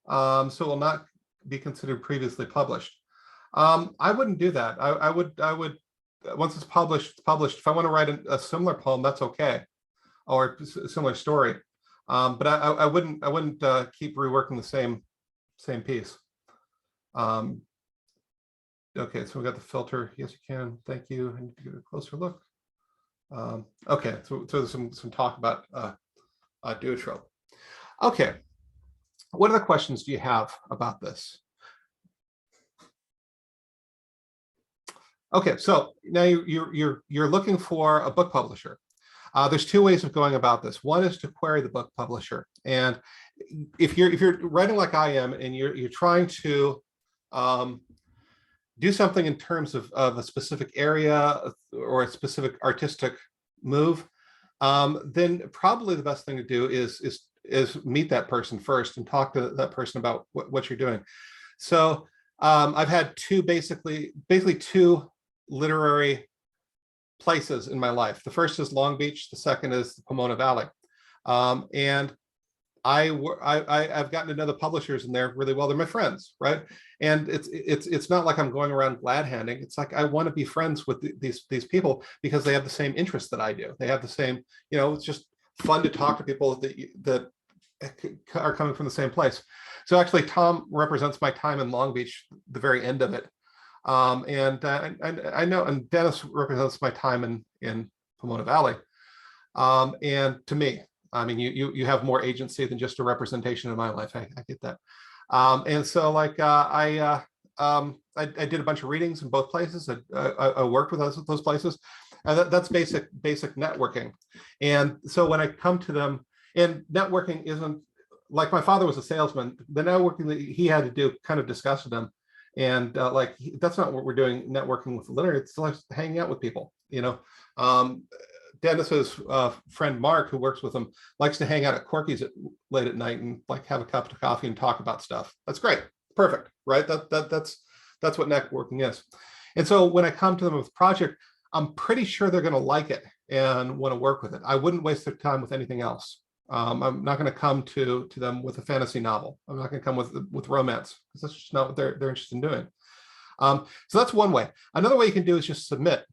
so it will not be considered previously published? I wouldn't do that. I would once it's published, it's published. If I want to write a similar poem, that's okay, or a similar story. But I wouldn't keep reworking the same piece. Okay, so we got the filter. Yes, you can. Thank you. I need to get a closer look. Okay, so there's some talk about Duotrope. Okay, what other questions do you have about this? Okay, so now you're looking for a book publisher. There's two ways of going about this. One is to query the book publisher, and if you're writing like I am, and you're trying to do something in terms of a specific area or a specific artistic move, then probably the best thing to do is meet that person first and talk to that person about what you're doing. So I've had basically two literary places in my life. The first is Long Beach. The second is the Pomona Valley. And I've gotten to know the publishers in there really well. They're my friends, right? And it's not like I'm going around glad handing. It's like I want to be friends with these people because they have the same interests that I do. They have the same, it's just fun to talk to people that are coming from the same place. So actually, Tom represents my time in Long Beach, the very end of it. And I know, and Dennis represents my time in Pomona Valley. And to me, I mean, you have more agency than just a representation of my life. I get that. And so like I did a bunch of readings in both places. I worked with those places. And that's basic networking. And so when I come to them, and networking isn't like my father was a salesman, the networking that he had to do kind of disgusted him. And that's not what we're doing networking with the literary. It's like hanging out with people, Dennis's friend Mark, who works with him, likes to hang out at Corky's late at night and like have a cup of coffee and talk about stuff. That's great. Perfect. Right. That's what networking is. And so when I come to them with a project, I'm pretty sure they're going to like it and want to work with it. I wouldn't waste their time with anything else. I'm not going to come to them with a fantasy novel. I'm not going to come with romance, because that's just not what they're interested in doing. So that's one way. Another way you can do is just submit,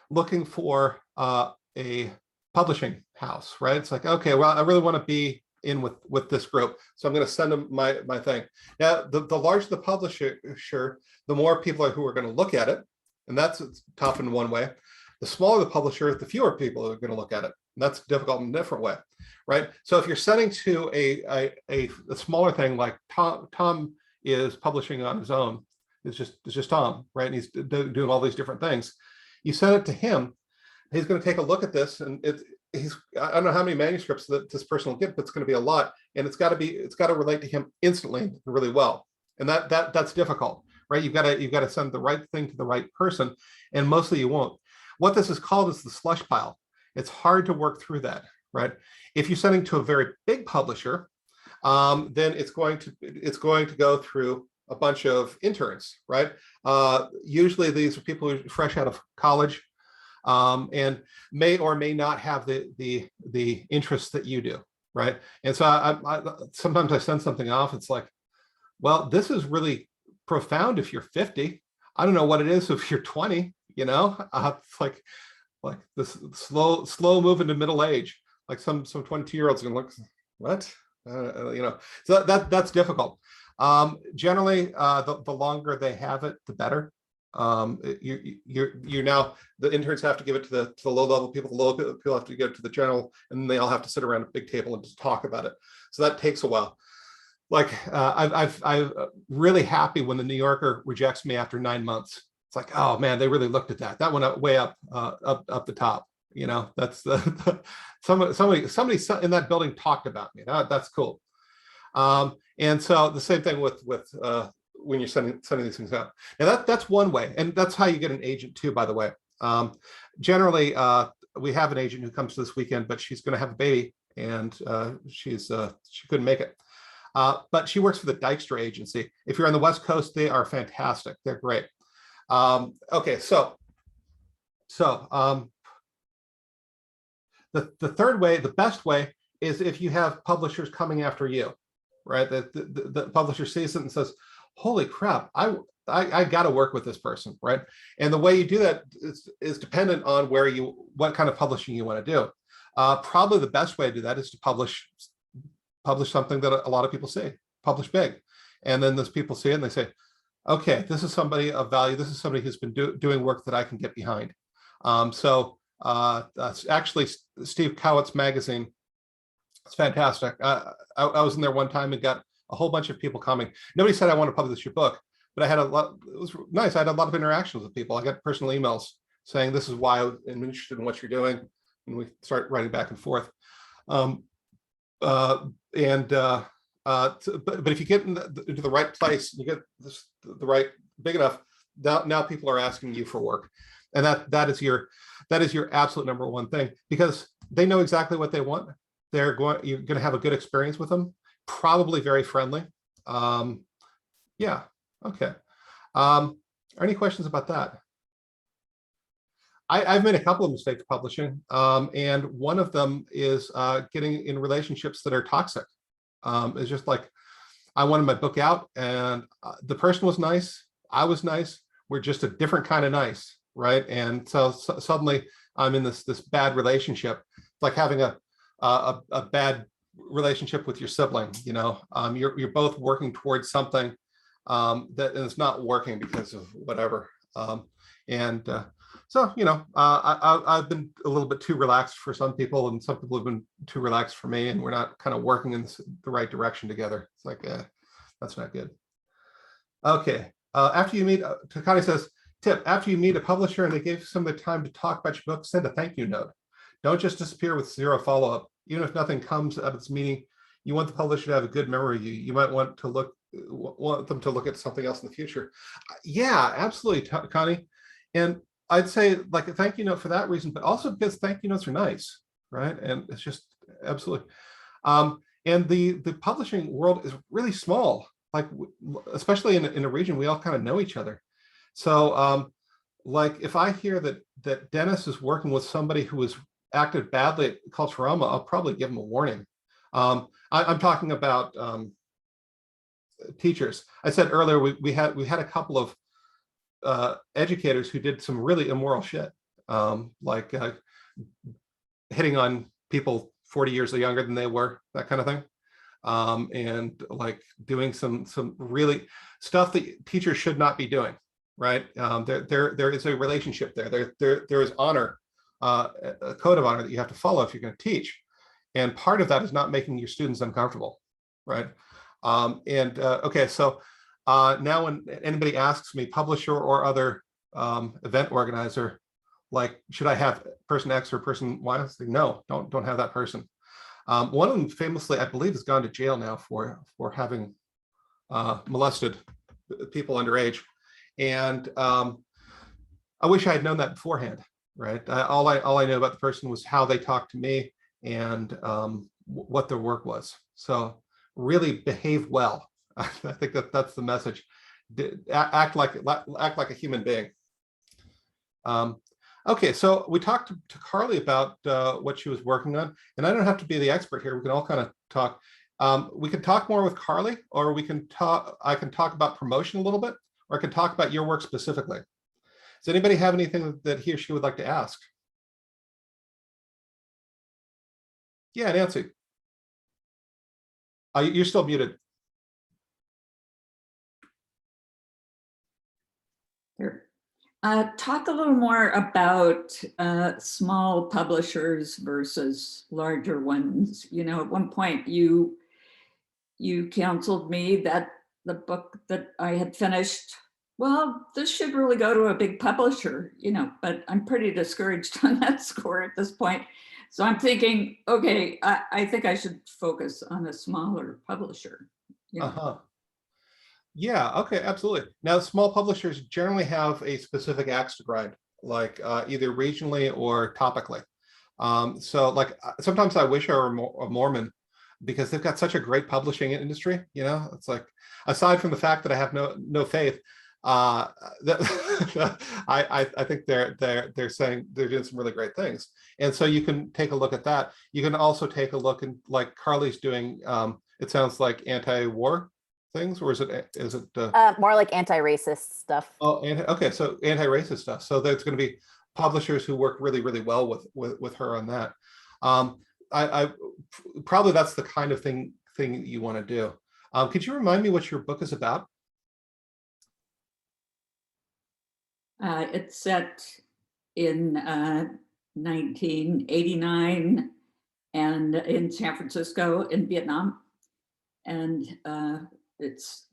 looking for a publishing house, right? It's like, okay, well, I really want to be in with this group, so I'm going to send them my thing. Now, the larger the publisher, the more people who are going to look at it, and that's tough in one way. The smaller the publisher, the fewer people are going to look at it. And that's difficult in a different way, right? So if you're sending to a smaller thing, like Tom is publishing on his own, it's just Tom, right? And he's doing all these different things. You send it to him, he's going to take a look at this, and I don't know how many manuscripts that this person will get, but it's going to be a lot, and it's got to relate to him instantly and really well, and that's difficult, right? You've got to send the right thing to the right person, and mostly you won't. What this is called is the slush pile. It's hard to work through that, right? If you're sending to a very big publisher, then it's going to go through a bunch of interns, right? Usually these are people who are fresh out of college, and may or may not have the interests that you do, right? And so I sometimes I send something off. It's like, well, this is really profound if you're 50. I don't know what it is if you're 20. It's like this slow move into middle age. Like some 22-year-olds gonna look, what? So that's difficult. Generally, the longer they have it, the better. You're now, the interns have to give it to the low level people. The low people have to give it to the general, and then they all have to sit around a big table and just talk about it. So that takes a while. Like I'm really happy when the New Yorker rejects me after 9 months. It's like, oh man, they really looked at that. That went up way up the top. That's somebody in that building talked about me. That's cool. And so the same thing with when you're sending these things out. Now that's one way, and that's how you get an agent too, by the way. Generally, we have an agent who comes this weekend, but she's going to have a baby, and she couldn't make it. But she works for the Dykstra agency. If you're on the West Coast, they are fantastic. They're great. Okay, so the third way, the best way, is if you have publishers coming after you, right? The publisher sees it and says, holy crap, I got to work with this person, right? And the way you do that is dependent on what kind of publishing you want to do. Probably the best way to do that is to publish something that a lot of people see, publish big. And then those people see it and they say, okay, this is somebody of value. This is somebody who's been doing work that I can get behind. Actually, Steve Cowett's magazine It's fantastic. I was in there one time and got a whole bunch of people coming. Nobody said I want to publish your book, but I had a lot. It was nice. I had a lot of interactions with people. I got personal emails saying this is why I'm interested in what you're doing, and we start writing back and forth. But if you get into the right place, you get the right big enough. Now people are asking you for work, and that is your absolute number one thing, because they know exactly what they want. You're going to have a good experience with them, probably very friendly. Yeah. Okay. Are any questions about that? I've made a couple of mistakes publishing, and one of them is getting in relationships that are toxic. It's just like, I wanted my book out, and the person was nice, I was nice, we're just a different kind of nice, right? And so suddenly I'm in this bad relationship. It's like having a bad relationship with your sibling. You know, you're both working towards something that is not working because of whatever. So, you know, I've been a little bit too relaxed for some people, and some people have been too relaxed for me, and we're not kind of working in the right direction together. It's like, that's not good. Okay. After you meet, Takani says, tip, after you meet a publisher and they give some of the time to talk about your book, send a thank you note. Don't just disappear with zero follow-up. Even if nothing comes out of this meeting, you want the publisher to have a good memory of you. You might want them to look at something else in the future. Yeah, absolutely, Connie. And I'd say like a thank you note for that reason, but also because thank you notes are nice, right? And it's just absolutely. And the publishing world is really small, like especially in a region we all kind of know each other. So like if I hear that Dennis is working with somebody who has acted badly at Culturama, I'll probably give him a warning. I'm talking about teachers. I said earlier we had a couple of educators who did some really immoral shit, like hitting on people 40 years or younger than they were, that kind of thing, and like doing some really stuff that teachers should not be doing, right? There is a relationship there. There is honor, a code of honor that you have to follow if you're going to teach, and part of that is not making your students uncomfortable, right? Okay, so now when anybody asks me, publisher or other event organizer, like, should I have person X or person Y? I say, no, don't have that person. One of them famously, I believe, has gone to jail now for having molested people underage. And I wish I had known that beforehand, right? All I know about the person was how they talked to me and what their work was. So really behave well. I think that's the message. Act like a human being. Okay, so we talked to Carly about what she was working on, and I don't have to be the expert here. We can all kind of talk. We can talk more with Carly, or we can talk. I can talk about promotion a little bit, or I can talk about your work specifically. Does anybody have anything that he or she would like to ask? Yeah, Nancy. You're still muted. Sure. Talk a little more about small publishers versus larger ones. You know, at one point you counseled me that the book that I had finished, well, this should really go to a big publisher, you know, but I'm pretty discouraged on that score at this point. So I'm thinking, okay, I think I should focus on a smaller publisher. You know? Yeah, okay, absolutely. Now, small publishers generally have a specific axe to grind, like either regionally or topically. So like sometimes I wish I were a Mormon, because they've got such a great publishing industry. You know, it's like, aside from the fact that I have no faith, I think they're saying they're doing some really great things. And so you can take a look at that. You can also take a look, and like Carly's doing, it sounds like anti-war things, or is it more like anti-racist stuff? Oh, okay, so anti-racist stuff. So there's going to be publishers who work really, really well with her on that. I probably that's the kind of thing you want to do. Could you remind me what your book is about? It's set in 1989, and in San Francisco, in Vietnam. And it's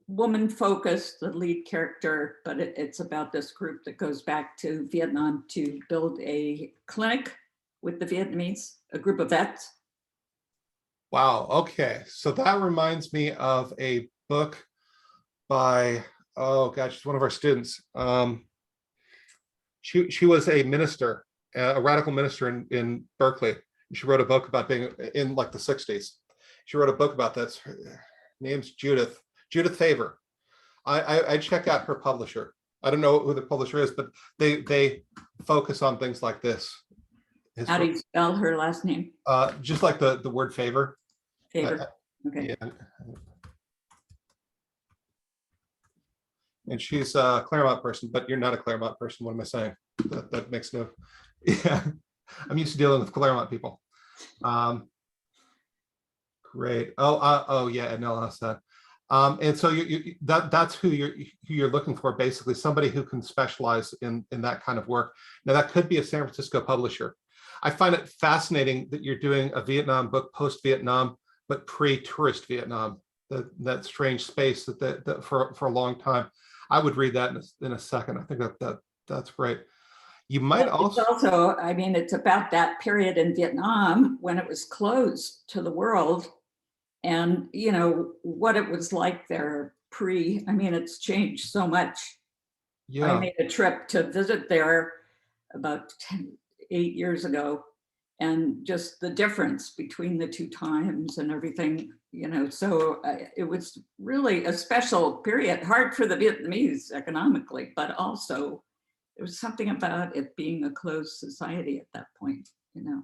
woman focused, the lead character, but it's about this group that goes back to Vietnam to build a clinic with the Vietnamese, a group of vets. Wow. Okay. So that reminds me of a book by, oh gosh, she's one of our students. She was a minister, a radical minister in Berkeley. She wrote a book about being in like the 60s. She wrote a book about this. Her name's Judith Favor. I check out her publisher. I don't know who the publisher is, but they focus on things like this. How do you spell her last name? Just like the word favor. Favor. Okay. Yeah. And she's a Claremont person, but you're not a Claremont person. What am I saying? That makes no, yeah. I'm used to dealing with Claremont people. Great. Oh yeah, and no, that's that. And so that's who you're looking for, basically somebody who can specialize in that kind of work. Now that could be a San Francisco publisher. I find it fascinating that you're doing a Vietnam book post-Vietnam, but pre-tourist Vietnam. That strange space that for a long time. I would read that in a second. I think that's great. You might also, I mean, it's about that period in Vietnam when it was closed to the world, and you know what it was like there pre. I mean, it's changed so much. yeah. I made a trip to visit there about 8 years ago, and just the difference between the two times and everything, you know, so it was really a special period, hard for the Vietnamese economically, but also there was something about it being a closed society at that point, you know.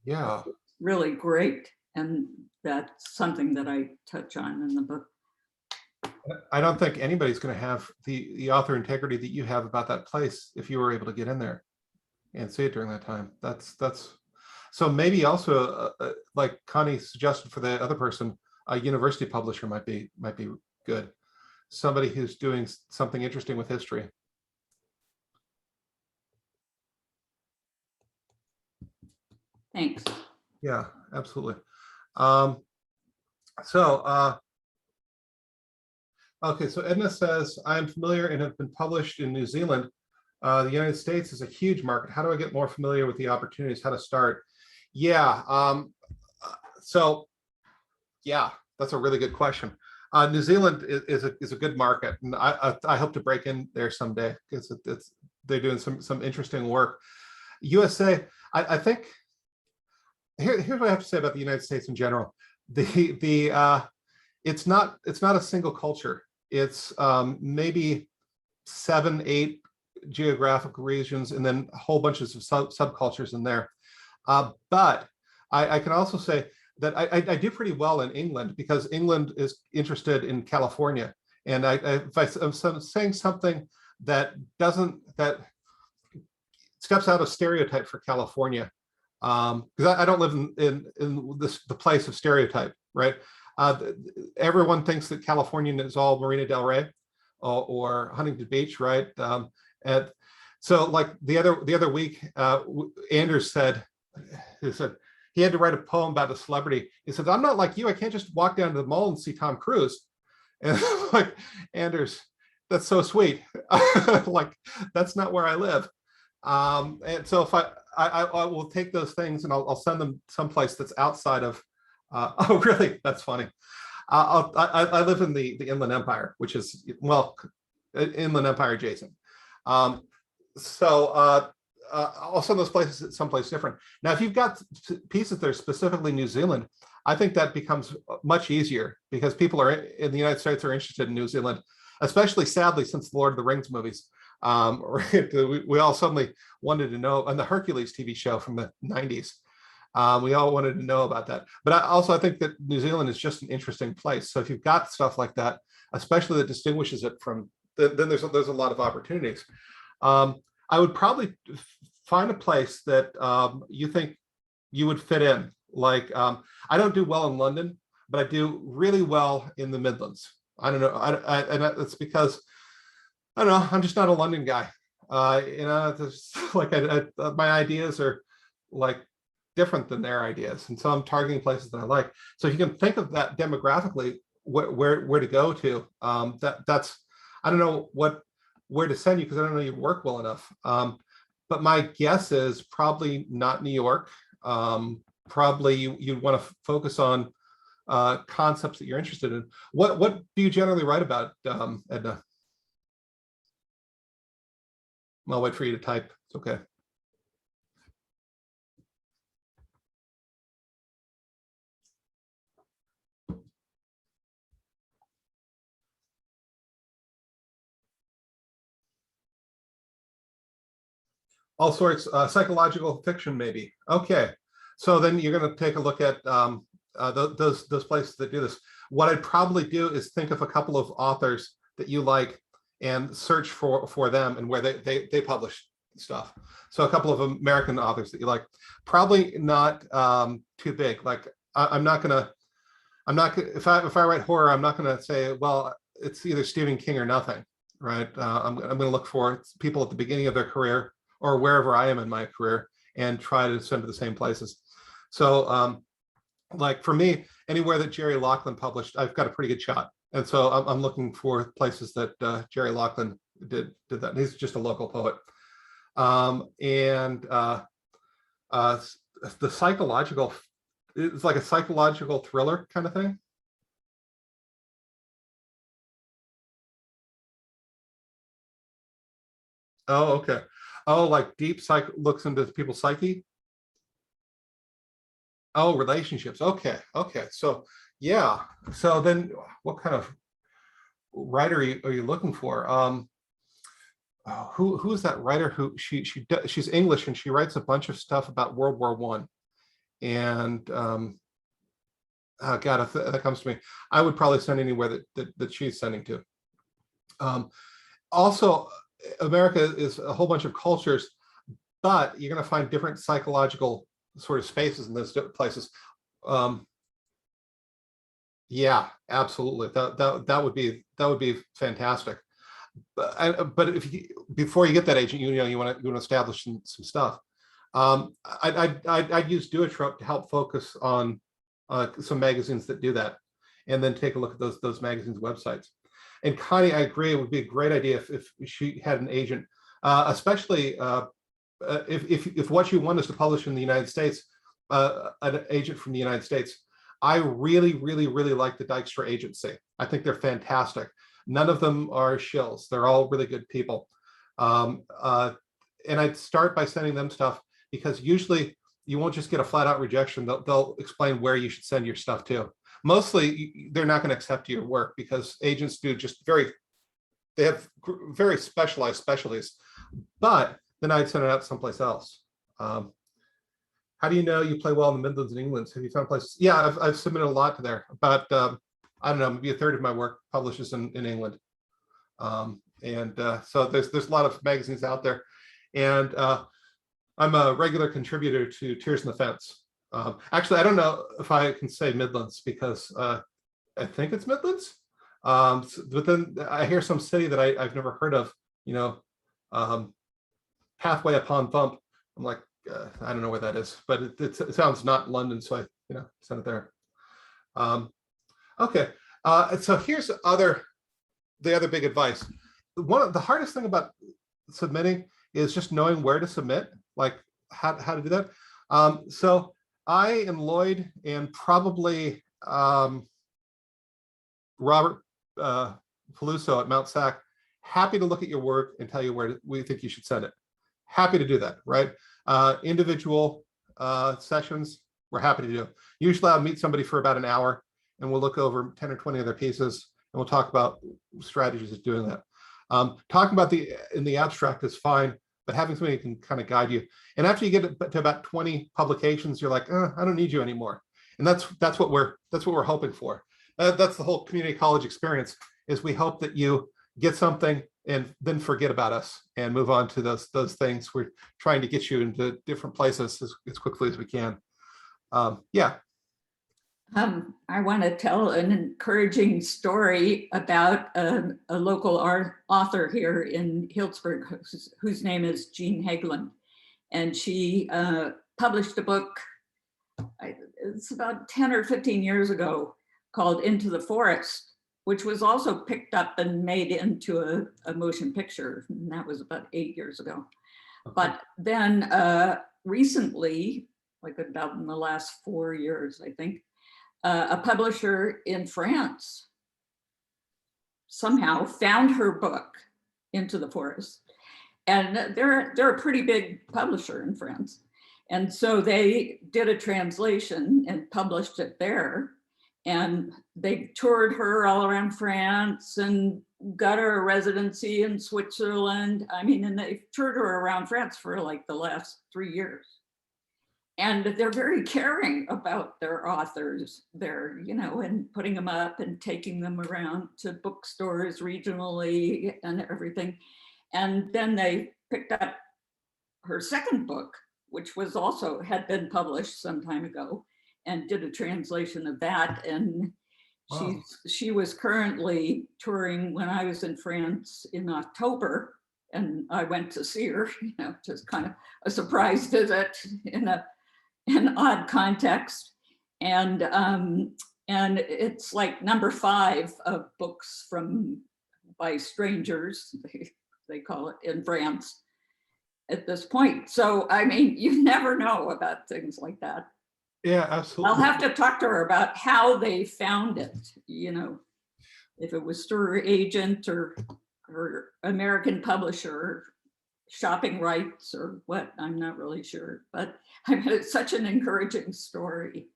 Yeah. Really great. And that's something that I touch on in the book. I don't think anybody's going to have the author integrity that you have about that place if you were able to get in there and see it during that time. That's so maybe also like Connie suggested for the other person, a university publisher might be good. Somebody who's doing something interesting with history. Thanks. Yeah, absolutely. Okay, so Edna says, I'm familiar and have been published in New Zealand. The United States is a huge market. How do I get more familiar with the opportunities? How to start? Yeah, so yeah, that's a really good question. New Zealand is a good market, and I hope to break in there someday because they're doing some interesting work. USA, I think here's what I have to say about the United States in general. It's not a single culture. It's maybe 7, 8 geographical regions and then a whole bunch of subcultures in there. But I can also say that I do pretty well in England because England is interested in California. And if I'm saying something that steps out of stereotype for California, because I don't live in the place of stereotype, right? Everyone thinks that California is all Marina Del Rey or Huntington Beach, right? And so, like the other week, Anders said he had to write a poem about a celebrity. He said, "I'm not like you. I can't just walk down to the mall and see Tom Cruise." And I'm like, Anders, that's so sweet. Like that's not where I live. And so if I will take those things and I'll send them someplace that's outside of. Oh, really? That's funny. I live in the Inland Empire, which is, well, Inland Empire adjacent. So I'll send those places someplace different. Now, if you've got pieces that are specifically New Zealand, I think that becomes much easier because people are in the United States are interested in New Zealand, especially sadly since the Lord of the Rings movies. We all suddenly wanted to know, and the Hercules TV show from the 90s. We all wanted to know about that. But I think that New Zealand is just an interesting place. So if you've got stuff like that, especially that distinguishes it from, then there's a lot of opportunities. I would probably find a place that you think you would fit in. Like, I don't do well in London, but I do really well in the Midlands. I don't know. And it's because, I don't know, I'm just not a London guy. You know, like my ideas are like different than their ideas. And so I'm targeting places that I like. So if you can think of that demographically, where to go to, that's, I don't know where to send you because I don't know your work well enough. But my guess is probably not New York. Probably you'd want to focus on concepts that you're interested in. What do you generally write about, Edna? I'll wait for you to type. It's okay. All sorts, psychological fiction, maybe. Okay, so then you're going to take a look at those places that do this. What I'd probably do is think of a couple of authors that you like and search for them and where they publish stuff. So a couple of American authors that you like. Probably not too big. Like I'm not gonna. If I write horror, I'm not gonna say, well, it's either Stephen King or nothing, right? I'm gonna look for people at the beginning of their career or wherever I am in my career and try to send to the same places. So like for me, anywhere that Jerry Loughlin published, I've got a pretty good shot. And so I'm looking for places that Jerry Loughlin did that. And he's just a local poet. The psychological, it's like a psychological thriller kind of thing. Oh, okay. Oh, like deep psych looks into people's psyche. Oh, relationships. Okay. Okay. So yeah. So then what kind of writer are you looking for? Who's that writer who she's English and she writes a bunch of stuff about World War I. And oh God, if that comes to me, I would probably send anywhere that she's sending to. Also, America is a whole bunch of cultures, but you're going to find different psychological sort of spaces in those places. Yeah, absolutely. That would be fantastic. But if before you get that agent, you want to establish some stuff. I'd use Duotrope to help focus on some magazines that do that, and then take a look at those magazines' websites. And Connie, I agree, it would be a great idea if she had an agent, especially if what you want is to publish in the United States, an agent from the United States. I really like the Dykstra agency. I think they're fantastic. None of them are shills. They're all really good people. And I'd start by sending them stuff because usually you won't just get a flat out rejection. They'll explain where you should send your stuff to. Mostly they're not going to accept your work because agents do just they have very specialized specialties, but then I'd send it out someplace else. How do you know you play well in the Midlands and England? Have you found places? Yeah, I've submitted a lot to there, but I don't know, maybe a third of my work publishes in England. So there's a lot of magazines out there. And I'm a regular contributor to Tears in the Fence. Actually, I don't know if I can say Midlands because I think it's Midlands. But then I hear some city that I've never heard of, Pathway upon Thump. I'm like, I don't know where that is, but it sounds not London, so I sent it there. Okay, so here's the other big advice. One of the hardest thing about submitting is just knowing where to submit, like how to do that. So I and Lloyd and probably Robert Peluso at Mount Sac, happy to look at your work and tell you where we think you should send it. Happy to do that, right? Individual sessions, we're happy to do. Usually I'll meet somebody for about an hour and we'll look over 10 or 20 of their pieces and we'll talk about strategies of doing that. Talking about in the abstract is fine, but having somebody who can kind of guide you. And after you get to about 20 publications, you're like, I don't need you anymore. And that's what we're hoping for. That's the whole community college experience, is we hope that you get something and then forget about us and move on to those things. We're trying to get you into different places as quickly as we can. Yeah. I want to tell an encouraging story about a local author here in Healdsburg whose name is Jean Hagelin. And she published a book it's about 10 or 15 years ago, called Into the Forest, which was also picked up and made into a motion picture. And that was about 8 years ago. But then recently, like about in the last 4 years, I think, a publisher in France somehow found her book, Into the Forest. And they're a pretty big publisher in France. And so they did a translation and published it there. And they toured her all around France and got her a residency in Switzerland. I mean, and they toured her around France for like the last 3 years. And they're very caring about their authors there, you know, and putting them up and taking them around to bookstores regionally and everything. And then they picked up her second book, which was also had been published some time ago, and did a translation of that. And Wow. she was currently touring when I was in France in October, and I went to see her, you know, just kind of a surprise visit in an odd context. And it's like number 5 of books by strangers, they call it in France at this point. So, I mean, you never know about things like that. Yeah, absolutely. I'll have to talk to her about how they found it, you know, if it was through her agent or her American publisher, shopping rights or what, I'm not really sure. But I mean, it's such an encouraging story.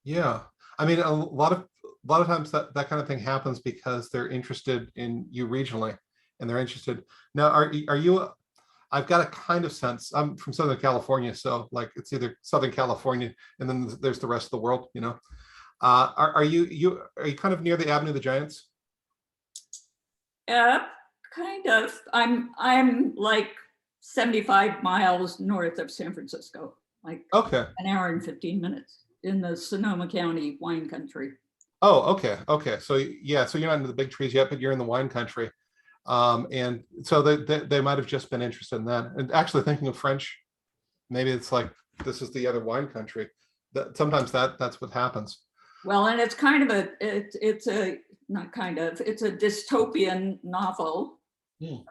Yeah, I mean, a lot of times that kind of thing happens because they're interested in you regionally, and they're interested. Now, are you? I've got a kind of sense. I'm from Southern California, so like it's either Southern California and then there's the rest of the world. You know, are you kind of near the Avenue of the Giants? Kind of. I'm like 75 miles north of San Francisco, like Okay. an hour and 15 minutes in the Sonoma County wine country. Oh, okay. So yeah, so you're not into the big trees yet, but you're in the wine country. And so they might have just been interested in that. And actually thinking of French, maybe it's like this is the other wine country. That sometimes that's what happens. Well, and it's kind of it's a dystopian novel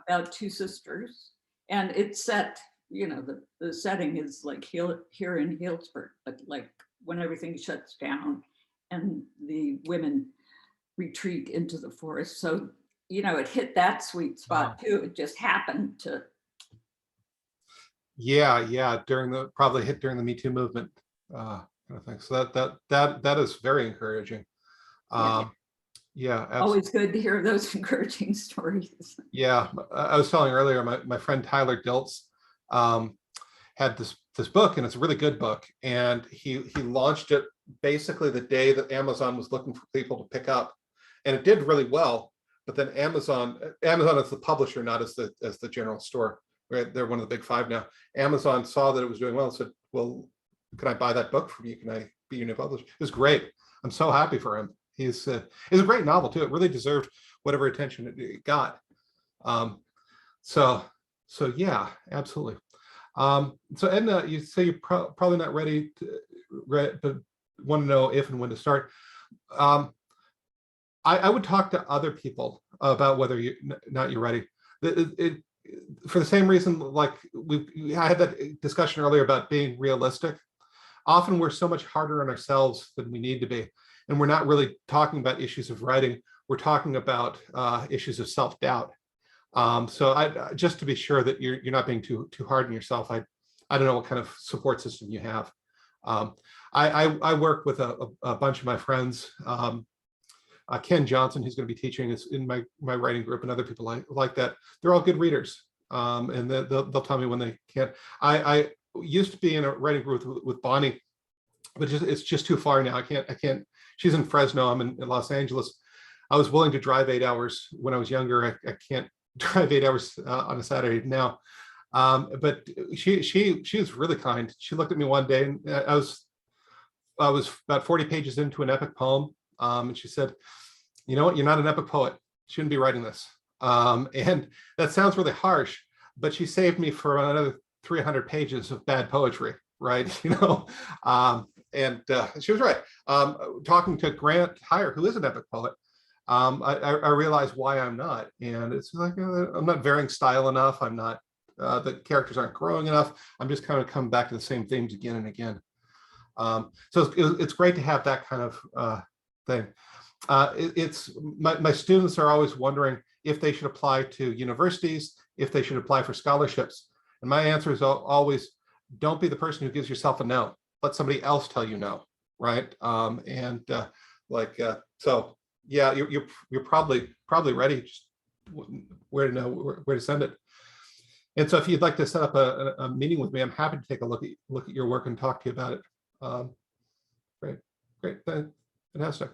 about 2 sisters, and it's set, you know, the setting is like here in Healdsburg, but like when everything shuts down and the women retreat into the forest. So, you know, it hit that sweet spot too. It just happened to. Yeah, probably hit during the Me Too movement, kind of thing. So that is very encouraging. Yeah, absolutely. Always good to hear those encouraging stories. Yeah, I was telling earlier, my friend Tyler Diltz had this book, and it's a really good book, and he launched it basically the day that Amazon was looking for people to pick up, and it did really well. But then Amazon is the publisher, not as the general store. Right? They're one of the big 5 now. Amazon saw that it was doing well and said, "Well, can I buy that book from you? Can I be your new publisher?" It was great. I'm so happy for him. It's a great novel too. It really deserved whatever attention it got. So yeah, absolutely. So Edna, you say you're probably not ready but want to know if and when to start. I would talk to other people about whether you're ready. For the same reason, like I had that discussion earlier about being realistic. Often we're so much harder on ourselves than we need to be. And we're not really talking about issues of writing. We're talking about issues of self-doubt. So I just to be sure that you're not being too hard on yourself. I don't know what kind of support system you have. I work with a bunch of my friends. Ken Johnson, who's going to be teaching us in my writing group, and other people like that. They're all good readers, and they'll tell me when they can't. I used to be in a writing group with Bonnie, but it's just too far now. I can't. She's in Fresno. I'm in Los Angeles. I was willing to drive 8 hours when I was younger. I can't drive 8 hours on a Saturday now. But she was really kind. She looked at me one day, and I was about 40 pages into an epic poem, and she said, "You know what? You're not an epic poet. Shouldn't be writing this." And that sounds really harsh, but she saved me for another 300 pages of bad poetry, right? You know, she was right. Talking to Grant Heyer, who is an epic poet, I realized why I'm not. And it's like, I'm not varying style enough. I'm not, the characters aren't growing enough. I'm just kind of coming back to the same themes again and again. So it's great to have that kind of thing. My students are always wondering if they should apply to universities, if they should apply for scholarships. And my answer is always, don't be the person who gives yourself a no. Let somebody else tell you no, right? So yeah, you're probably ready. Just where to know where to send it. And so if you'd like to set up a meeting with me, I'm happy to take a look at your work and talk to you about it. Great, fantastic.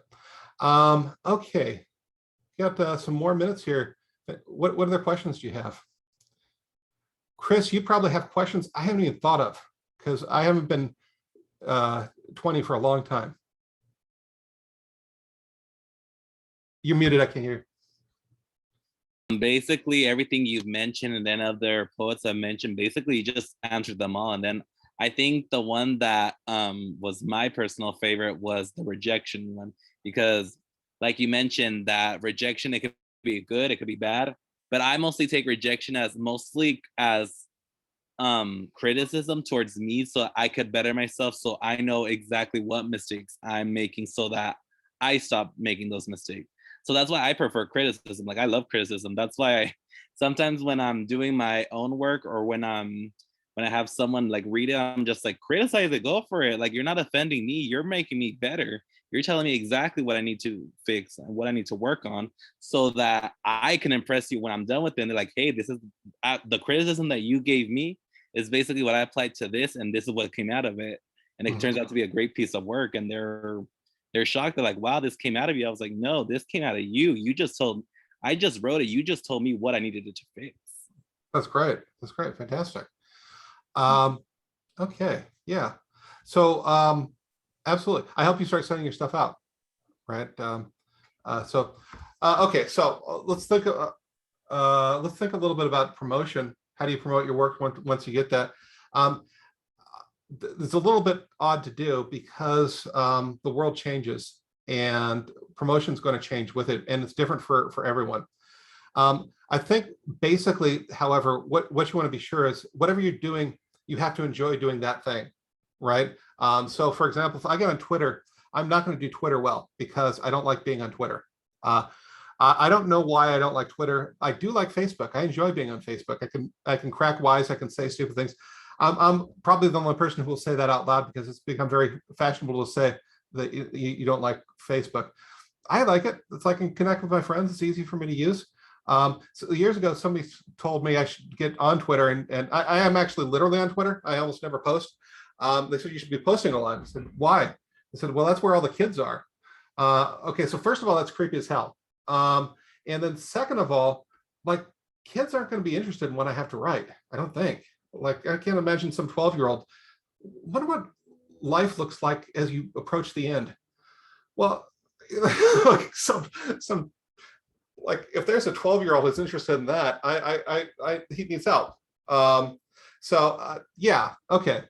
Okay, got some more minutes here. What other questions do you have? Chris, you probably have questions I haven't even thought of because I haven't been 20 for a long time. You're muted, I can't hear you. Basically everything you've mentioned and then other poets have mentioned, basically you just answered them all. And then I think the one that was my personal favorite was the rejection one, because like you mentioned that rejection, it could be good, it could be bad, but I mostly take rejection as criticism towards me so I could better myself, so I know exactly what mistakes I'm making so that I stop making those mistakes. So that's why I prefer criticism. Like I love criticism. That's why sometimes when I'm doing my own work or when I have someone like read it, I'm just like, criticize it, go for it. Like you're not offending me, you're making me better. You're telling me exactly what I need to fix and what I need to work on so that I can impress you when I'm done with it. And they're like, hey, this is the criticism that you gave me is basically what I applied to this, and this is what came out of it. And it turns out to be a great piece of work. And they're shocked. They're like, wow, this came out of you. I was like, no, this came out of you. I just wrote it. You just told me what I needed it to fix. That's great. Fantastic. Okay, yeah. So absolutely. I hope you start sending your stuff out, right? Okay, so let's think a little bit about promotion. How do you promote your work once you get that? It's a little bit odd to do because the world changes and promotion is going to change with it, and it's different for everyone. I think basically, however, what you want to be sure is whatever you're doing, you have to enjoy doing that thing, right? So for example, if I get on Twitter, I'm not going to do Twitter well because I don't like being on Twitter. I don't know why I don't like Twitter. I do like Facebook. I enjoy being on Facebook. I can crack wise. I can say stupid things. I'm probably the only person who will say that out loud because it's become very fashionable to say that you don't like Facebook. I like it. It's like I can connect with my friends. It's easy for me to use. So years ago, somebody told me I should get on Twitter, and I am actually literally on Twitter. I almost never post. They said you should be posting a lot. I said, why? I said, well, that's where all the kids are. Okay, so first of all, that's creepy as hell. And then second of all, like kids aren't going to be interested in what I have to write. I don't think. Like I can't imagine some 12-year-old. Wonder what life looks like as you approach the end. Well, like some like if there's a 12-year-old who's interested in that, he needs help. Yeah, okay.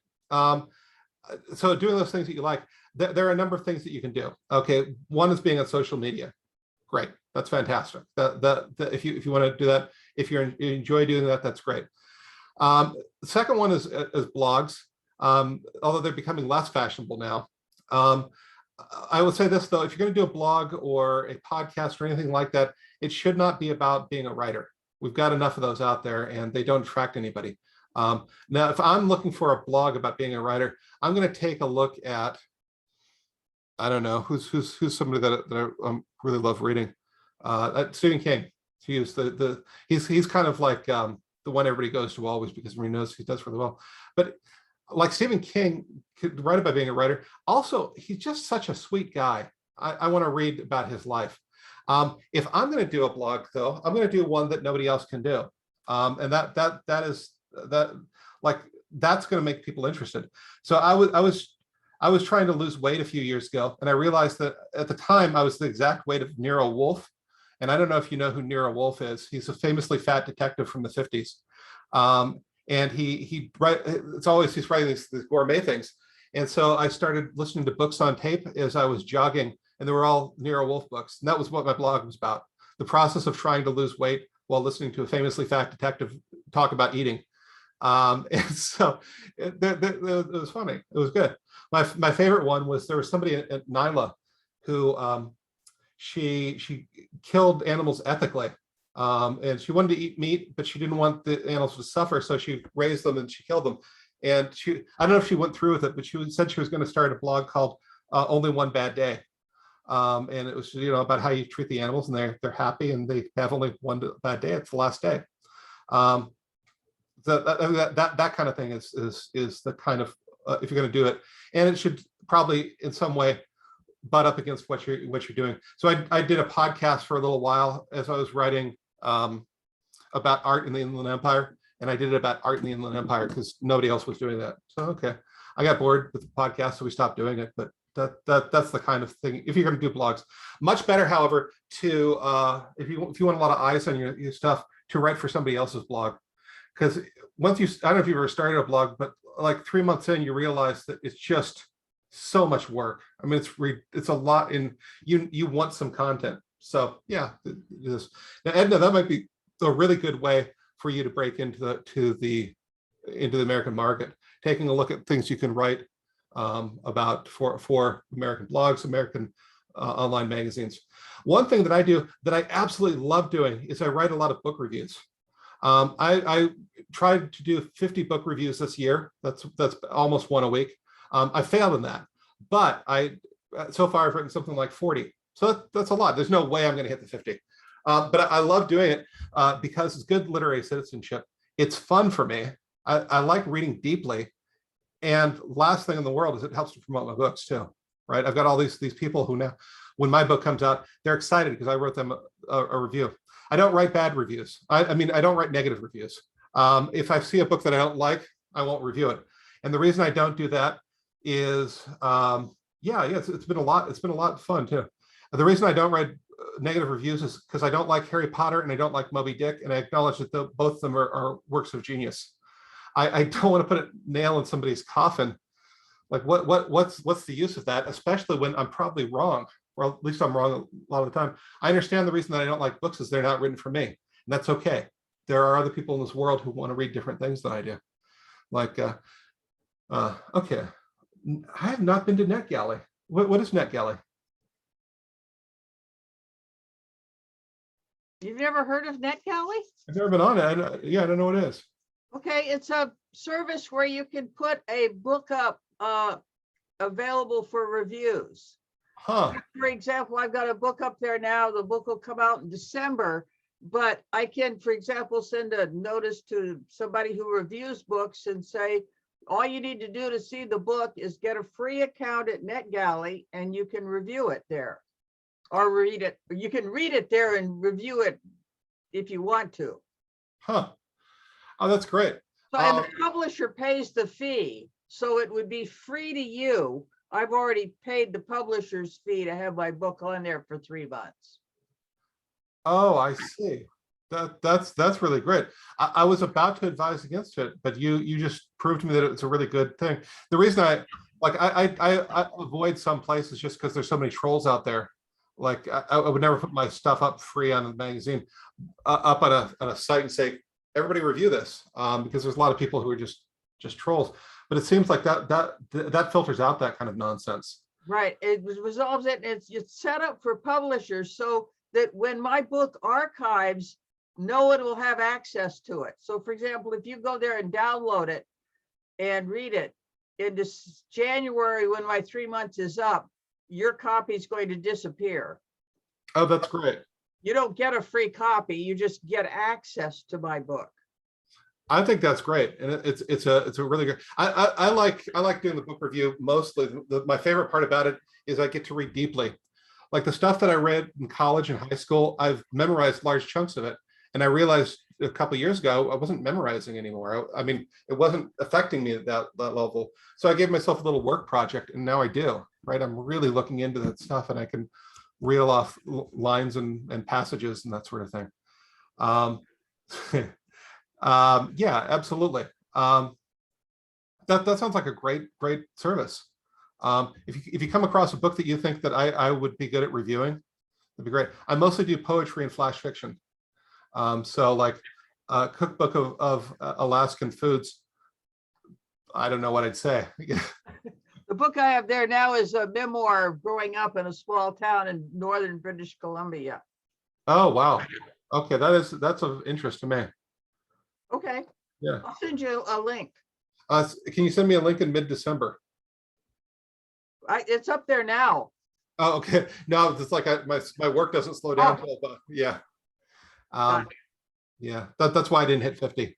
So doing those things that you like, there are a number of things that you can do. Okay, one is being on social media. Great, that's fantastic. If you want to do that, if you enjoy doing that, that's great. The second one is blogs, although they're becoming less fashionable now. I will say this though, if you're going to do a blog or a podcast or anything like that, it should not be about being a writer. We've got enough of those out there and they don't attract anybody. Now, if I'm looking for a blog about being a writer, I'm going to take a look at, I don't know, who's somebody that I really love reading. Stephen King. He's kind of like the one everybody goes to always because everybody knows he does really well. But like Stephen King could write about being a writer. Also, he's just such a sweet guy. I want to read about his life. If I'm going to do a blog, though, I'm going to do one that nobody else can do, and that's going to make people interested. So I was trying to lose weight a few years ago, and I realized that at the time I was the exact weight of Nero Wolfe. And I don't know if you know who Nero Wolfe is. He's a famously fat detective from the 50s. And he's writing these gourmet things. And so I started listening to books on tape as I was jogging, and they were all Nero Wolfe books. And that was what my blog was about. The process of trying to lose weight while listening to a famously fat detective talk about eating. And so it was funny. It was good. My favorite one was there was somebody at Nyla who she killed animals ethically. And she wanted to eat meat, but she didn't want the animals to suffer. So she raised them and she killed them. And I don't know if she went through with it, but she said she was going to start a blog called Only One Bad Day. And it was, about how you treat the animals, and they're happy and they have only one bad day. It's the last day. That kind of thing is the kind of, if you're going to do it, and it should probably in some way butt up against what you're doing. So I did a podcast for a little while as I was writing about art in the Inland Empire, and I did it about art in the Inland Empire because nobody else was doing that. So okay, I got bored with the podcast, so we stopped doing it. But that's the kind of thing. If you're going to do blogs, much better, however, to if you want a lot of eyes on your stuff, to write for somebody else's blog, because once I don't know if you've ever started a blog, but like 3 months in, you realize that it's just so much work. I mean, it's a lot, and you want some content. So yeah, it is. Now, Edna, that might be a really good way for you to break into the American market, taking a look at things you can write about for American blogs, American online magazines. One thing that I do that I absolutely love doing is I write a lot of book reviews. I tried to do 50 book reviews this year. That's almost one a week. I failed in that, but so far I've written something like 40. So that's a lot. There's no way I'm going to hit the 50. But I love doing it because it's good literary citizenship. It's fun for me. I like reading deeply. And last thing in the world is it helps to promote my books too, right? I've got all these people who now, when my book comes out, they're excited because I wrote them a review. I don't write bad reviews. I mean, I don't write negative reviews. If I see a book that I don't like, I won't review it. And the reason I don't do that is, it's been a lot. It's been a lot of fun too. The reason I don't write negative reviews is because I don't like Harry Potter and I don't like Moby Dick, and I acknowledge that both of them are works of genius. I don't want to put a nail in somebody's coffin. Like what's the use of that, especially when I'm probably wrong, or at least I'm wrong a lot of the time. I understand the reason that I don't like books is they're not written for me, and that's okay. There are other people in this world who want to read different things than I do. Like, okay, I have not been to NetGalley. What is NetGalley? You've never heard of NetGalley? I've never been on it. I don't know what it is. Okay, it's a service where you can put a book up available for reviews. Huh. For example, I've got a book up there now. The book will come out in December, but I can, for example, send a notice to somebody who reviews books and say, all you need to do to see the book is get a free account at NetGalley and you can review it there, or read it. You can read it there and review it if you want to. Huh. Oh, that's great. So, and the publisher pays the fee, so it would be free to you. I've already paid the publisher's fee to have my book on there for 3 months. Oh, I see. That's really great. I was about to advise against it, but you just proved to me that it's a really good thing. The reason I avoid some places just because there's so many trolls out there. Like I would never put my stuff up free on a magazine, up on a site and say, everybody review this, because there's a lot of people who are just trolls. But it seems like that filters out that kind of nonsense. Right. It resolves it. It's set up for publishers so that when my book archives, no one will have access to it. So for example, if you go there and download it and read it in this January, when my 3 months is up, your copy is going to disappear. Oh, that's great. You don't get a free copy. You just get access to my book. I think that's great, and it's a really good. I like doing the book review mostly. My favorite part about it is I get to read deeply. Like the stuff that I read in college and high school, I've memorized large chunks of it, and I realized a couple of years ago I wasn't memorizing anymore. I mean, it wasn't affecting me at that level. So I gave myself a little work project, and now I do. Right, I'm really looking into that stuff, and I can reel off lines and passages and that sort of thing. Yeah, absolutely. that sounds like a great service. If you come across a book that you think that I would be good at reviewing, that'd be great. I mostly do poetry and flash fiction. So like a cookbook of Alaskan foods, I don't know what I'd say. The book I have there now is a memoir of growing up in a small town in northern British Columbia. Oh, wow. Okay, that's of interest to me. Okay, Yeah. I'll send you a link. Can you send me a link in mid-December? It's up there now. Oh, okay. No, it's like my work doesn't slow down till yeah. Yeah, that's why I didn't hit 50.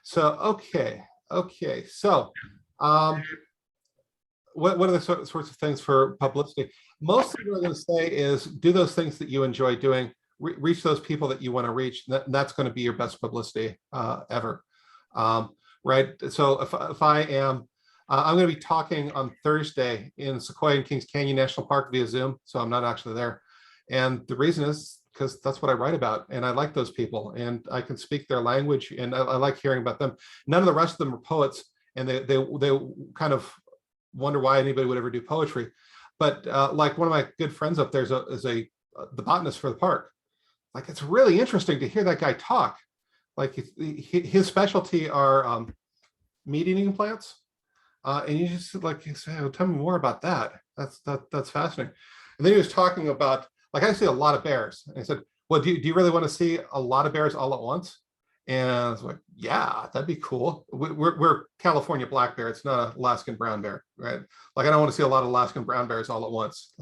So okay. So what are the sorts of things for publicity? Mostly what I'm going to say is do those things that you enjoy doing, reach those people that you want to reach. That's going to be your best publicity ever. Right. So if I am, I'm going to be talking on Thursday in Sequoia and Kings Canyon National Park via Zoom. So I'm not actually there. And the reason is because that's what I write about. And I like those people and I can speak their language and I like hearing about them. None of the rest of them are poets and they kind of wonder why anybody would ever do poetry. But like one of my good friends up there is the botanist for the park. Like, it's really interesting to hear that guy talk. Like his specialty are meat-eating plants. And you just like, you say, oh, tell me more about that. That's fascinating. And then he was talking about, like, I see a lot of bears. And I said, well, do you really want to see a lot of bears all at once? And I was like, yeah, that'd be cool. We're California black bear. It's not an Alaskan brown bear, right? Like, I don't want to see a lot of Alaskan brown bears all at once.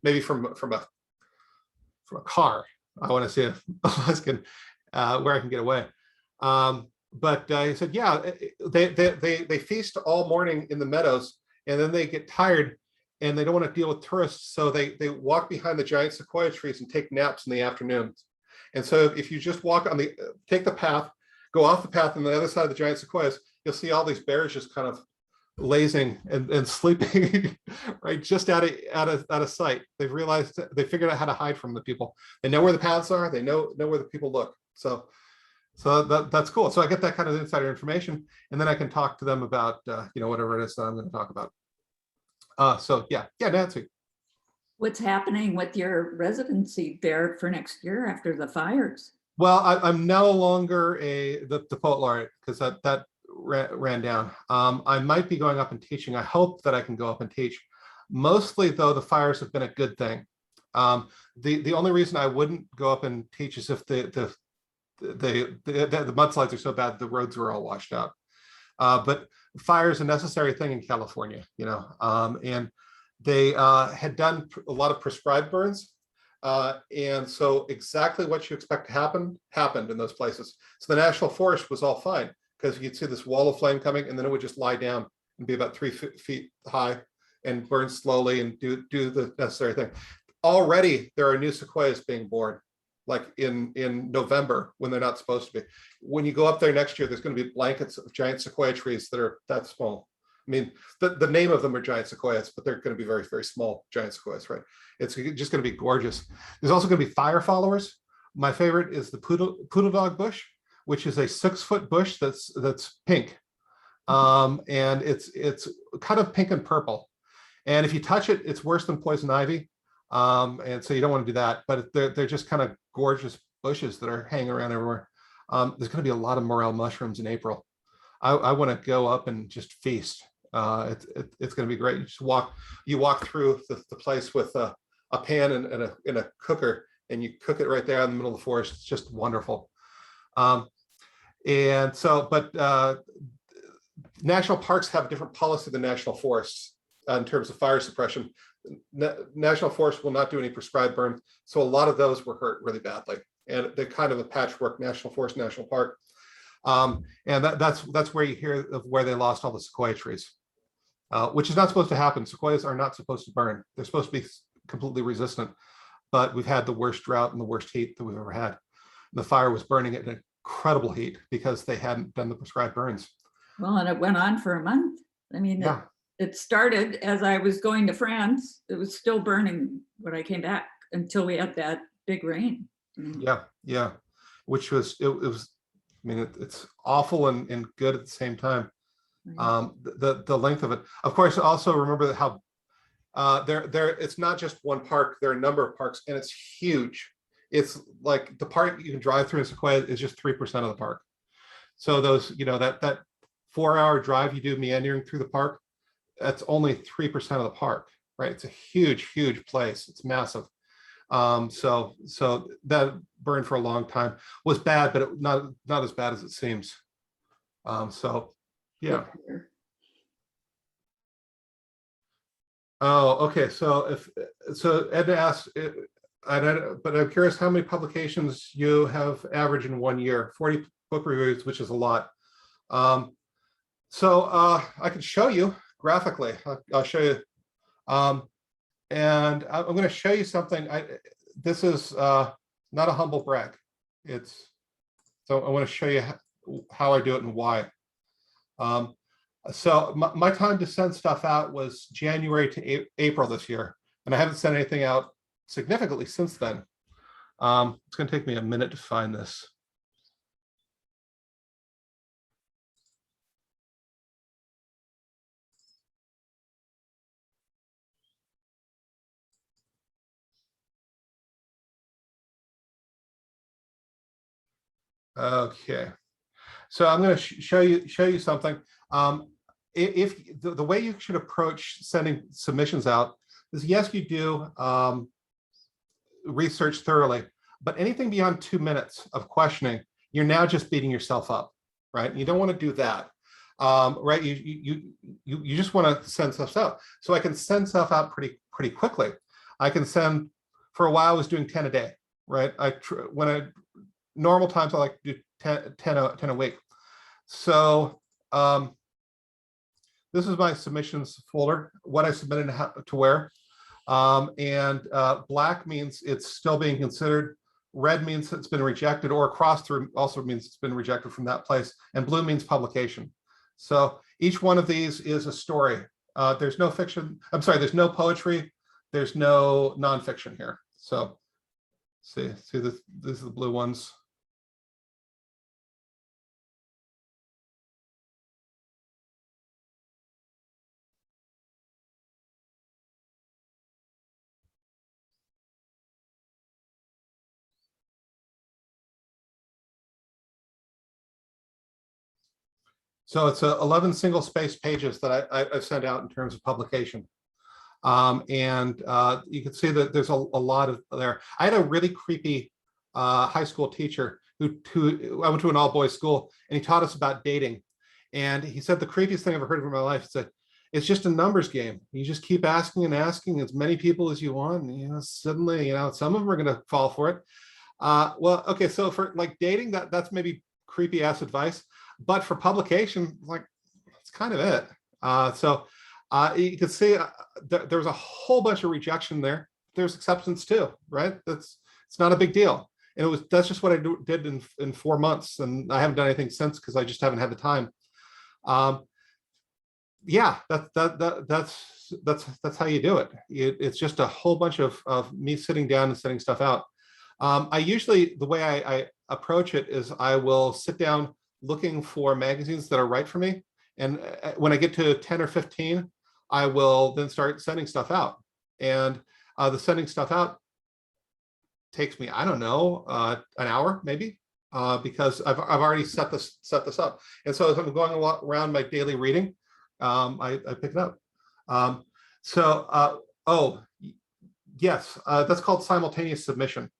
Maybe from a car. I want to see an Alaskan where I can get away. But he said, yeah, they feast all morning in the meadows, and then they get tired, and they don't want to deal with tourists, so they walk behind the giant sequoia trees and take naps in the afternoons. And so if you just walk on take the path, go off the path on the other side of the giant sequoias, you'll see all these bears just kind of lazing and sleeping right just out of sight. They've realized, they figured out how to hide from the people. They know where the paths are. They know where the people look. So that's cool. So I get that kind of insider information, and then I can talk to them about whatever it is that I'm going to talk about. So yeah, Nancy. What's happening with your residency there for next year after the fires? Well, I'm no longer the poet laureate because that ran down. I might be going up and teaching. I hope that I can go up and teach. Mostly, though, the fires have been a good thing. The only reason I wouldn't go up and teach is if the mudslides are so bad the roads were all washed out. But fire is a necessary thing in California, and they had done a lot of prescribed burns. And so exactly what you expect to happen happened in those places. So the national forest was all fine because you'd see this wall of flame coming, and then it would just lie down and be about 3 feet high and burn slowly and do the necessary thing. Already there are new sequoias being born, like in November when they're not supposed to be. When you go up there next year, there's going to be blankets of giant sequoia trees that are that small. I mean, the name of them are giant sequoias, but they're going to be very, very small giant sequoias, right? It's just going to be gorgeous. There's also going to be fire followers. My favorite is the poodle dog bush, which is a 6-foot bush that's pink. And it's kind of pink and purple. And if you touch it, it's worse than poison ivy. And so you don't want to do that, but they're just kind of gorgeous bushes that are hanging around everywhere. There's going to be a lot of morel mushrooms in April. I want to go up and just feast. It's going to be great. You walk through the place with a pan and a cooker, and you cook it right there in the middle of the forest. It's just wonderful. And so, but national parks have a different policy than national forests in terms of fire suppression. National forests will not do any prescribed burns, so a lot of those were hurt really badly, and they're kind of a patchwork national forest, national park. And that's where you hear of where they lost all the sequoia trees, which is not supposed to happen. Sequoias are not supposed to burn. They're supposed to be completely resistant, but we've had the worst drought and the worst heat that we've ever had. The fire was burning at an incredible heat because they hadn't done the prescribed burns. Well, and it went on for a month. I mean, Yeah. it started as I was going to France. It was still burning when I came back until we had that big rain. Yeah, which was it was I mean, it's awful and good at the same time. The length of it. Of course, also remember how it's not just one park, there are a number of parks, and it's huge. It's like the park you can drive through in Sequoia is just 3% of the park. So those, that 4-hour drive you do meandering through the park, that's only 3% of the park, right? It's a huge place. It's massive. So that burn for a long time was bad, but not as bad as it seems. So yeah. Oh, okay. So Edna asked, but I'm curious how many publications you have average in 1 year. 40 book reviews, which is a lot. So I can show you graphically. I'll show you. And I'm going to show you something. This is not a humble brag. So I want to show you how I do it and why. So my time to send stuff out was January to April this year, and I haven't sent anything out significantly since then. It's going to take me a minute to find this. Okay, so I'm going to show you something. If the way you should approach sending submissions out is, yes, you do research thoroughly, but anything beyond 2 minutes of questioning, you're now just beating yourself up, right? You don't want to do that, right? You just want to send stuff out. So I can send stuff out pretty quickly. I can send, for a while I was doing 10 a day, right? Normal times I like to do 10 a week. So this is my submissions folder, what I submitted to where. And black means it's still being considered. Red means it's been rejected, or cross through also means it's been rejected from that place. And blue means publication. So each one of these is a story. There's no fiction. I'm sorry, there's no poetry. There's no nonfiction here. So see this, these are the blue ones. So it's 11 single space pages that I've sent out in terms of publication. And you can see that there's a lot of there. I had a really creepy high school teacher who I went to an all boys school, and he taught us about dating. And he said the creepiest thing I've ever heard of in my life. He said, it's just a numbers game. You just keep asking and asking as many people as you want. And, suddenly, some of them are going to fall for it. Well, okay, so for like dating, that's maybe creepy ass advice. But for publication, like, that's kind of it. So you can see there's a whole bunch of rejection there. There's acceptance too, right? It's not a big deal. And that's just what I did in 4 months, and I haven't done anything since because I just haven't had the time. Yeah, that's how you do it. It's just a whole bunch of me sitting down and sending stuff out. I usually, the way I approach it is I will sit down looking for magazines that are right for me. And when I get to 10 or 15, I will then start sending stuff out. And the sending stuff out takes me, I don't know, an hour maybe, because I've already set this up. And so as I'm going around my daily reading, I pick it up. Oh, yes, that's called simultaneous submission.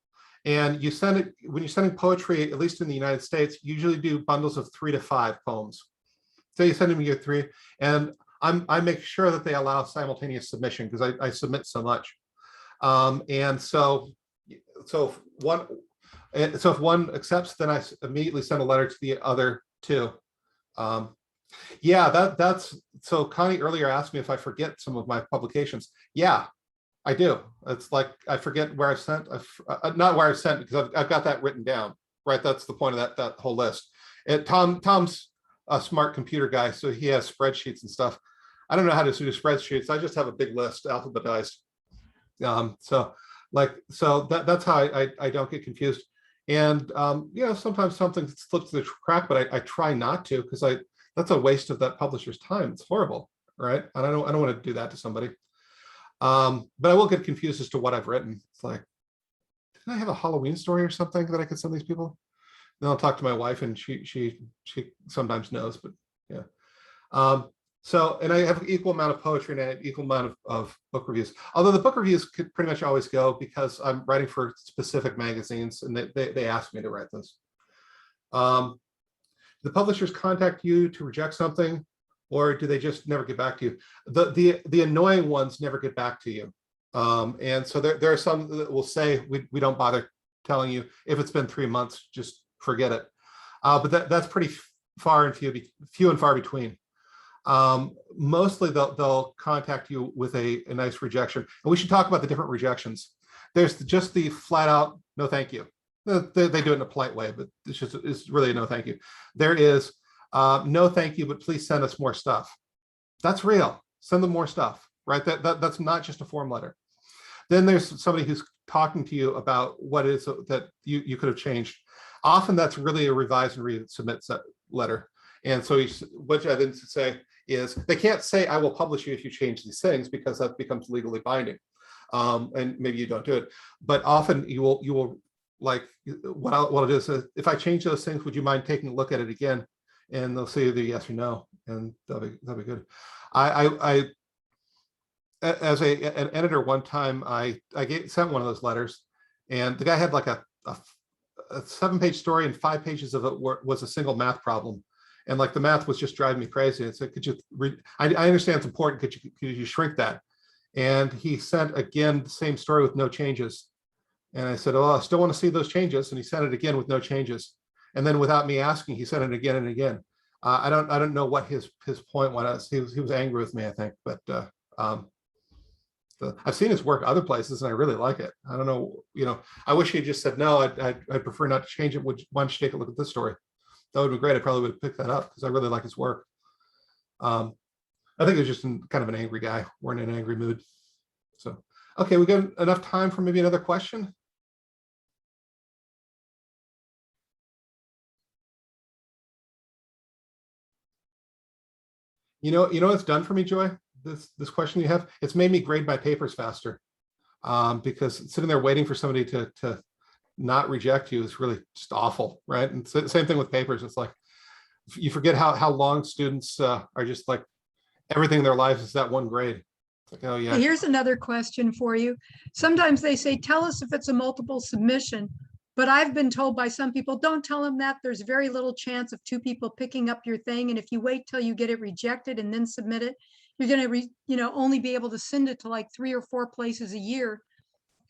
And you send it, when you're sending poetry, at least in the United States, you usually do bundles of 3 to 5 poems. So you send them your 3, and I make sure that they allow simultaneous submission because I submit so much. And so if one accepts, then I immediately send a letter to the other 2. Yeah, that's so Connie earlier asked me if I forget some of my publications. Yeah, I do. It's like I forget where I sent, not where I sent, because I've got that written down, right? That's the point of that whole list. Tom's a smart computer guy, so he has spreadsheets and stuff. I don't know how to do spreadsheets. I just have a big list, alphabetized. So that's how I don't get confused. And sometimes something slips through the crack, but I try not to, because that's a waste of that publisher's time. It's horrible, right? And I don't want to do that to somebody. But I will get confused as to what I've written. It's like, didn't I have a Halloween story or something that I could send these people? Then I'll talk to my wife, and she sometimes knows, but yeah. And I have an equal amount of poetry and an equal amount of book reviews. Although the book reviews could pretty much always go, because I'm writing for specific magazines and they ask me to write those. The publishers contact you to reject something, or do they just never get back to you? The annoying ones never get back to you. And so there are some that will say, we don't bother telling you. If it's been 3 months, just forget it. But that's pretty far and few and far between. Mostly they'll contact you with a nice rejection. And we should talk about the different rejections. There's just the flat out, no, thank you. They do it in a polite way, but it's really a no, thank you. There is no, thank you, but please send us more stuff. That's real. Send them more stuff, right? That's not just a form letter. Then there's somebody who's talking to you about what it is that you could have changed. Often that's really a revise and resubmit letter. And so what I didn't say is, they can't say, I will publish you if you change these things, because that becomes legally binding. And maybe you don't do it, but often you will like, what I'll do is, if I change those things, would you mind taking a look at it again? And they'll say either yes or no, and that'll be good. I as an editor one time, I sent one of those letters, and the guy had like a 7-page story, and 5 pages of it was a single math problem. And like the math was just driving me crazy. I said, could you I understand it's important. Could you shrink that? And he sent again the same story with no changes. And I said, oh, I still want to see those changes. And he sent it again with no changes. And then without me asking, he sent it again and again. I don't know what his point was. He was angry with me, I think. But I've seen his work other places, and I really like it. I don't know, I wish he just said, no, I'd prefer not to change it. Why don't you take a look at this story? That would be great. I probably would have picked that up, because I really like his work. I think he was just kind of an angry guy. We're in an angry mood. So, okay, we got enough time for maybe another question. You know what it's done for me, Joy? This question you have, it's made me grade my papers faster. Because sitting there waiting for somebody to not reject you is really just awful, right? And same thing with papers. It's like, you forget how long students are just like, everything in their lives is that one grade. It's like, oh yeah. Here's another question for you. Sometimes they say, tell us if it's a multiple submission, but I've been told by some people, don't tell them that. There's very little chance of 2 people picking up your thing. And if you wait till you get it rejected and then submit it, you're going to only be able to send it to like 3 or 4 places a year.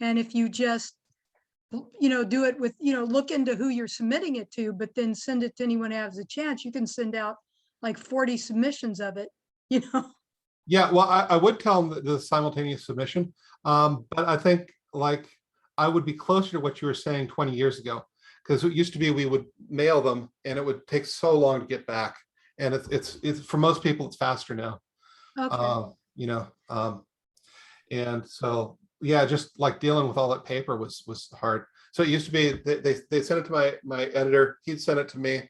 And if you just do it with, look into who you're submitting it to, but then send it to anyone who has a chance, you can send out like 40 submissions of it, Yeah, well, I would tell them the simultaneous submission, but I think like I would be closer to what you were saying 20 years ago, because it used to be we would mail them and it would take so long to get back, and it's for most people it's faster now. Okay. And so yeah, just like dealing with all that paper was hard. So it used to be they sent it to my editor, he'd send it to me,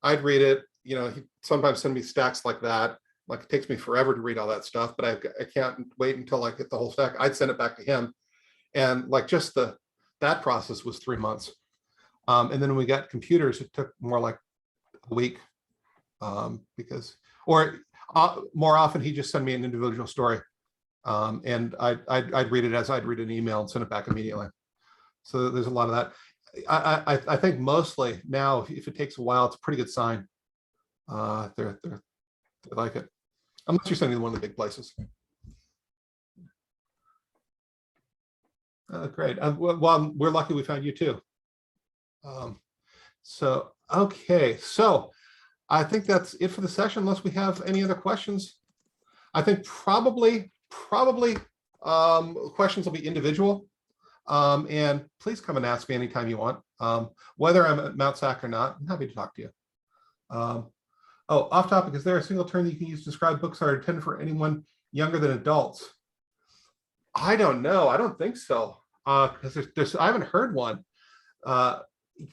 I'd read it. He'd sometimes send me stacks like that. Like it takes me forever to read all that stuff, but I can't wait until I get the whole stack. I'd send it back to him, and like just that process was 3 months. And then when we got computers, it took more like a week, more often he just sent me an individual story, and I'd read it as I'd read an email and send it back immediately. So there's a lot of that. I think mostly now, if it takes a while, it's a pretty good sign. They like it, unless you're sending one of the big places. Great. Well, we're lucky we found you too. So, okay. So I think that's it for the session, unless we have any other questions. I think probably questions will be individual. And please come and ask me anytime you want, whether I'm at Mount Sac or not. I'm happy to talk to you. Oh, off topic, is there a single term that you can use to describe books that are intended for anyone younger than adults? I don't know. I don't think so. Because I haven't heard one.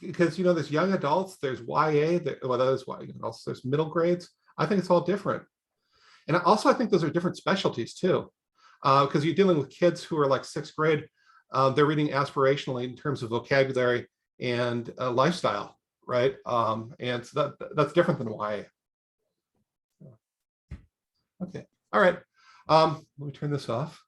because there's young adults, there's YA, well, that is why, also there's middle grades. I think it's all different. And also, I think those are different specialties too, because you're dealing with kids who are like 6th grade. They're reading aspirationally in terms of vocabulary and lifestyle, right? And so that's different than YA. Okay, all right. Let me turn this off.